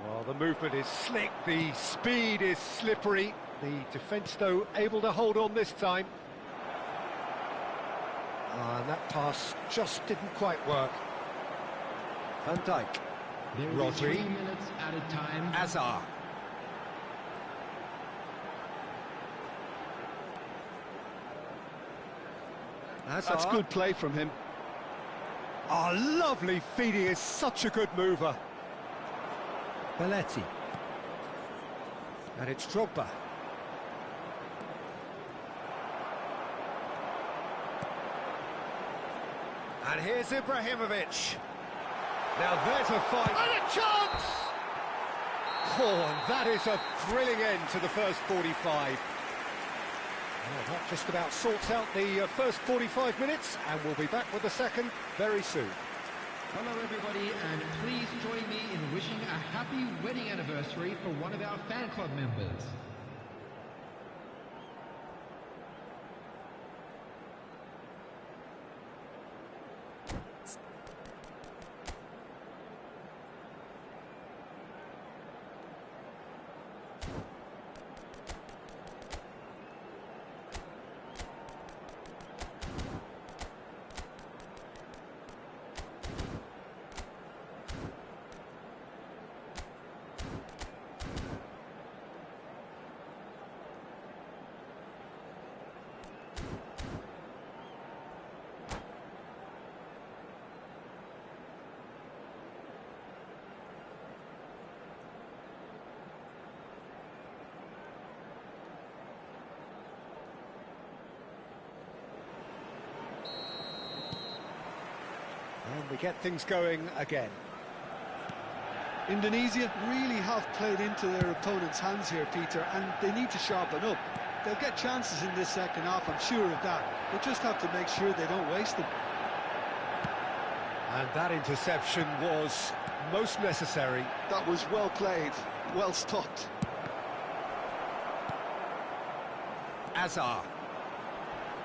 Well, the movement is slick, the speed is slippery. The defence, though, able to hold on this time. And that pass just didn't quite work. Van Dijk. There will be 3 Rodri. minutes added time. Hazard. Hazard. That's good play from him. Oh, lovely feet, he is such a good mover. Belletti. And it's Drogba. And here's Ibrahimovic. Now there's a fight. And a chance! Oh, and that is a thrilling end to the first 45. Well, that just about sorts out the first 45 minutes, and we'll be back with the second very soon. Hello everybody, and please join me in wishing a happy wedding anniversary for one of our fan club members. And we get things going again. Indonesia really have played into their opponent's hands here, Peter, and they need to sharpen up. They'll get chances in this second half, I'm sure of that. They just have to make sure they don't waste them. And that interception was most necessary. That was well played, well stopped. Hazard.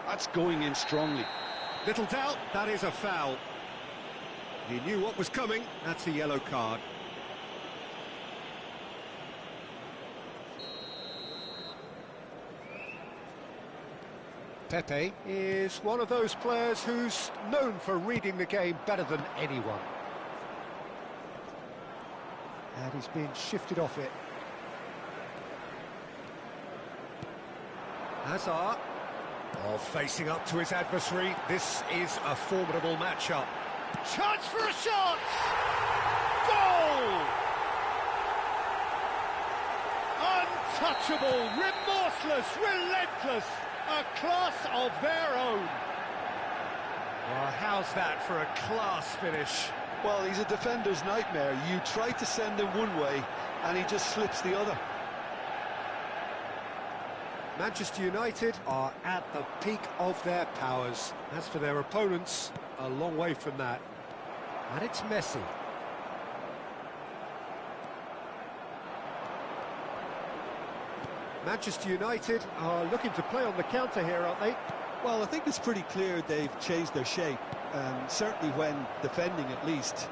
That's going in strongly. Little doubt, that is a foul. He knew what was coming, that's a yellow card. Pepe is one of those players who's known for reading the game better than anyone. And he's being shifted off it. Hazard. Oh, facing up to his adversary. This is a formidable matchup. Chance for a shot! Goal! Untouchable, remorseless, relentless, a class of their own. Well, how's that for a class finish? Well, he's a defender's nightmare. You try to send him one way, and he just slips the other. Manchester United are at the peak of their powers. As for their opponents, a long way from that. And it's Messi. Manchester United are looking to play on the counter here, aren't they? Well, I think it's pretty clear they've changed their shape, certainly when defending at least,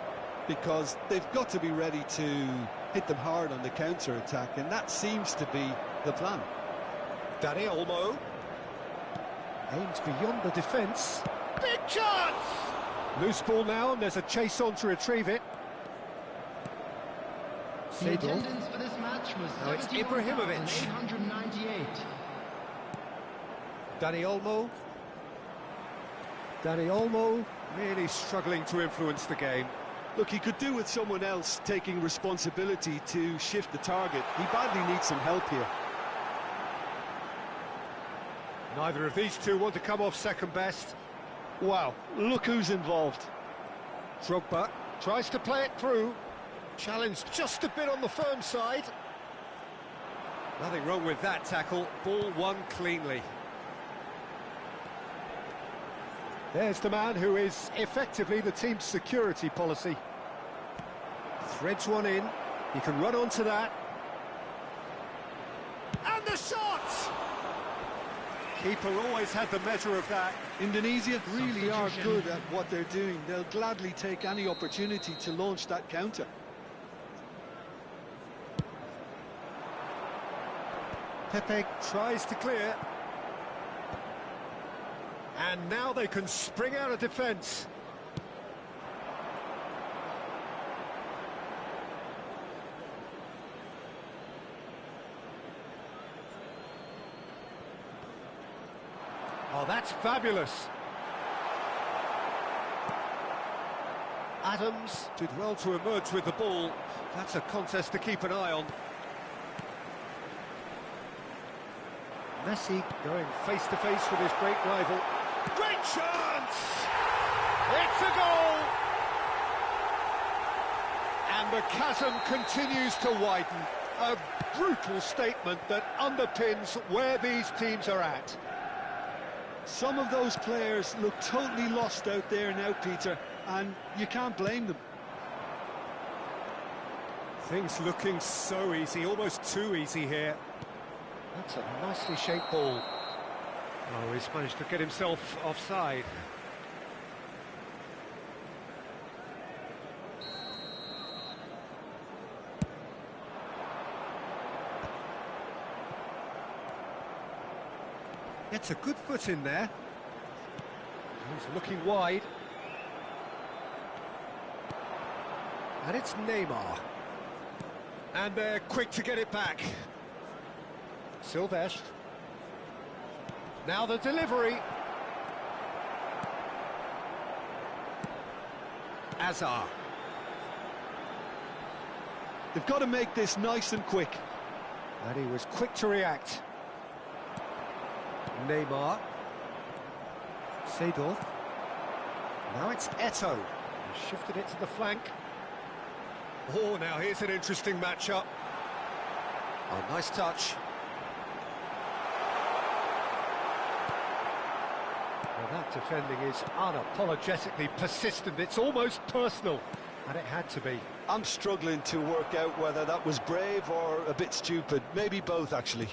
because they've got to be ready to hit them hard on the counter-attack, and that seems to be the plan. Danny Olmo. Aims beyond the defence. Big chance! Loose ball now, and there's a chase on to retrieve it. The attendance for this match was Now it's Ibrahimovic. 898. Danny Olmo. Danny Olmo really struggling to influence the game. Look, he could do with someone else taking responsibility to shift the target. He badly needs some help here. Neither of these two want to come off second best. Wow, look who's involved. Drogba tries to play it through. Challenged just a bit on the firm side. Nothing wrong with that tackle. Ball won cleanly. There's the man who is effectively the team's security policy. Threads one in. He can run onto that. And the shot! Keeper always had the measure of that. Indonesia really are good at what they're doing. They'll gladly take any opportunity to launch that counter. Pepe tries to clear. And now they can spring out of defence. Oh, that's fabulous. Adams did well to emerge with the ball. That's a contest to keep an eye on. Messi going face-to-face with his great rival. Great chance! It's a goal! And the chasm continues to widen. A brutal statement that underpins where these teams are at. Some of those players look totally lost out there now, Peter, and you can't blame them. Things looking so easy, almost too easy here. That's a nicely shaped ball. Oh, he's managed to get himself offside. Gets a good foot in there. He's looking wide. And it's Neymar. And they're quick to get it back. Silvestre. Now the delivery. Azar. They've got to make this nice and quick. And he was quick to react. Neymar. Seedorf. Now it's Eto'o. He shifted it to the flank. Oh, now here's an interesting matchup. Oh, nice touch. Well, that defending is unapologetically persistent. It's almost personal, and it had to be. I'm struggling to work out whether that was brave or a bit stupid. Maybe both, actually.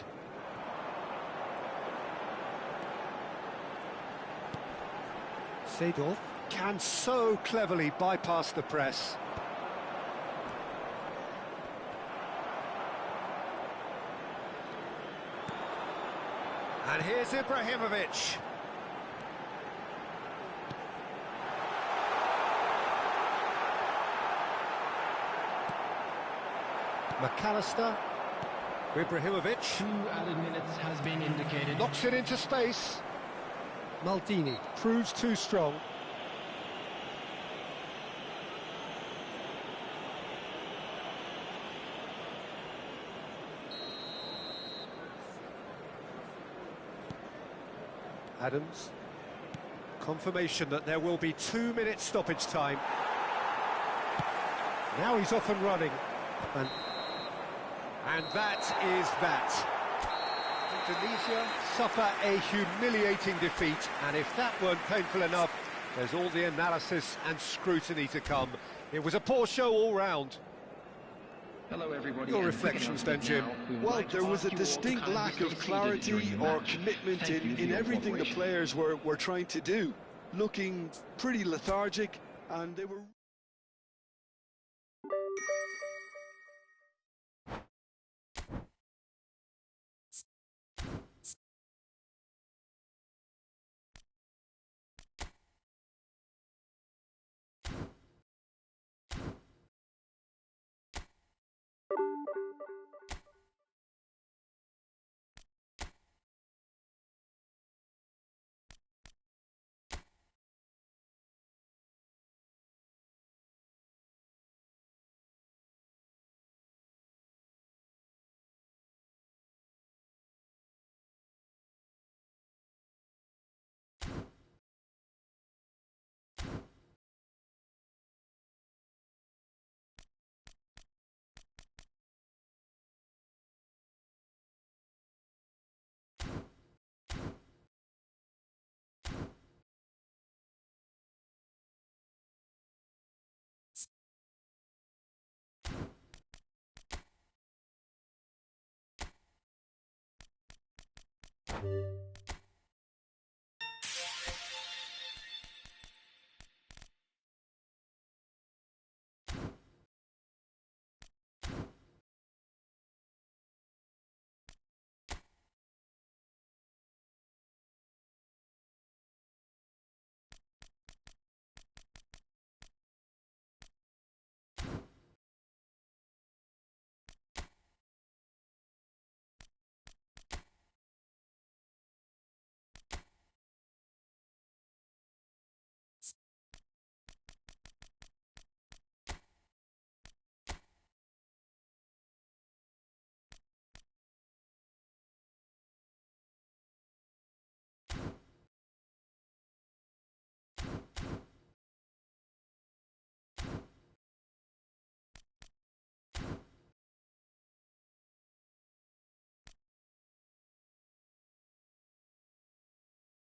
Seedorf can so cleverly bypass the press. And here's Ibrahimovic. McAllister. Ibrahimovic. 2 added minutes has been indicated. Knocks it into space. Maldini proves too strong. Adams. Confirmation that there will be 2 minutes stoppage time. Now he's off and running. And that is that. Indonesia suffer a humiliating defeat, and if that weren't painful enough, there's all the analysis and scrutiny to come. It was a poor show all round. Hello everybody. Your and reflections then, kicking Jim? off now, we would Well, like to there was a ask you all to distinct kindly lack stay of seated clarity during the or match. commitment Thank you for in your everything the cooperation. players were trying to do. Looking pretty lethargic, and they were...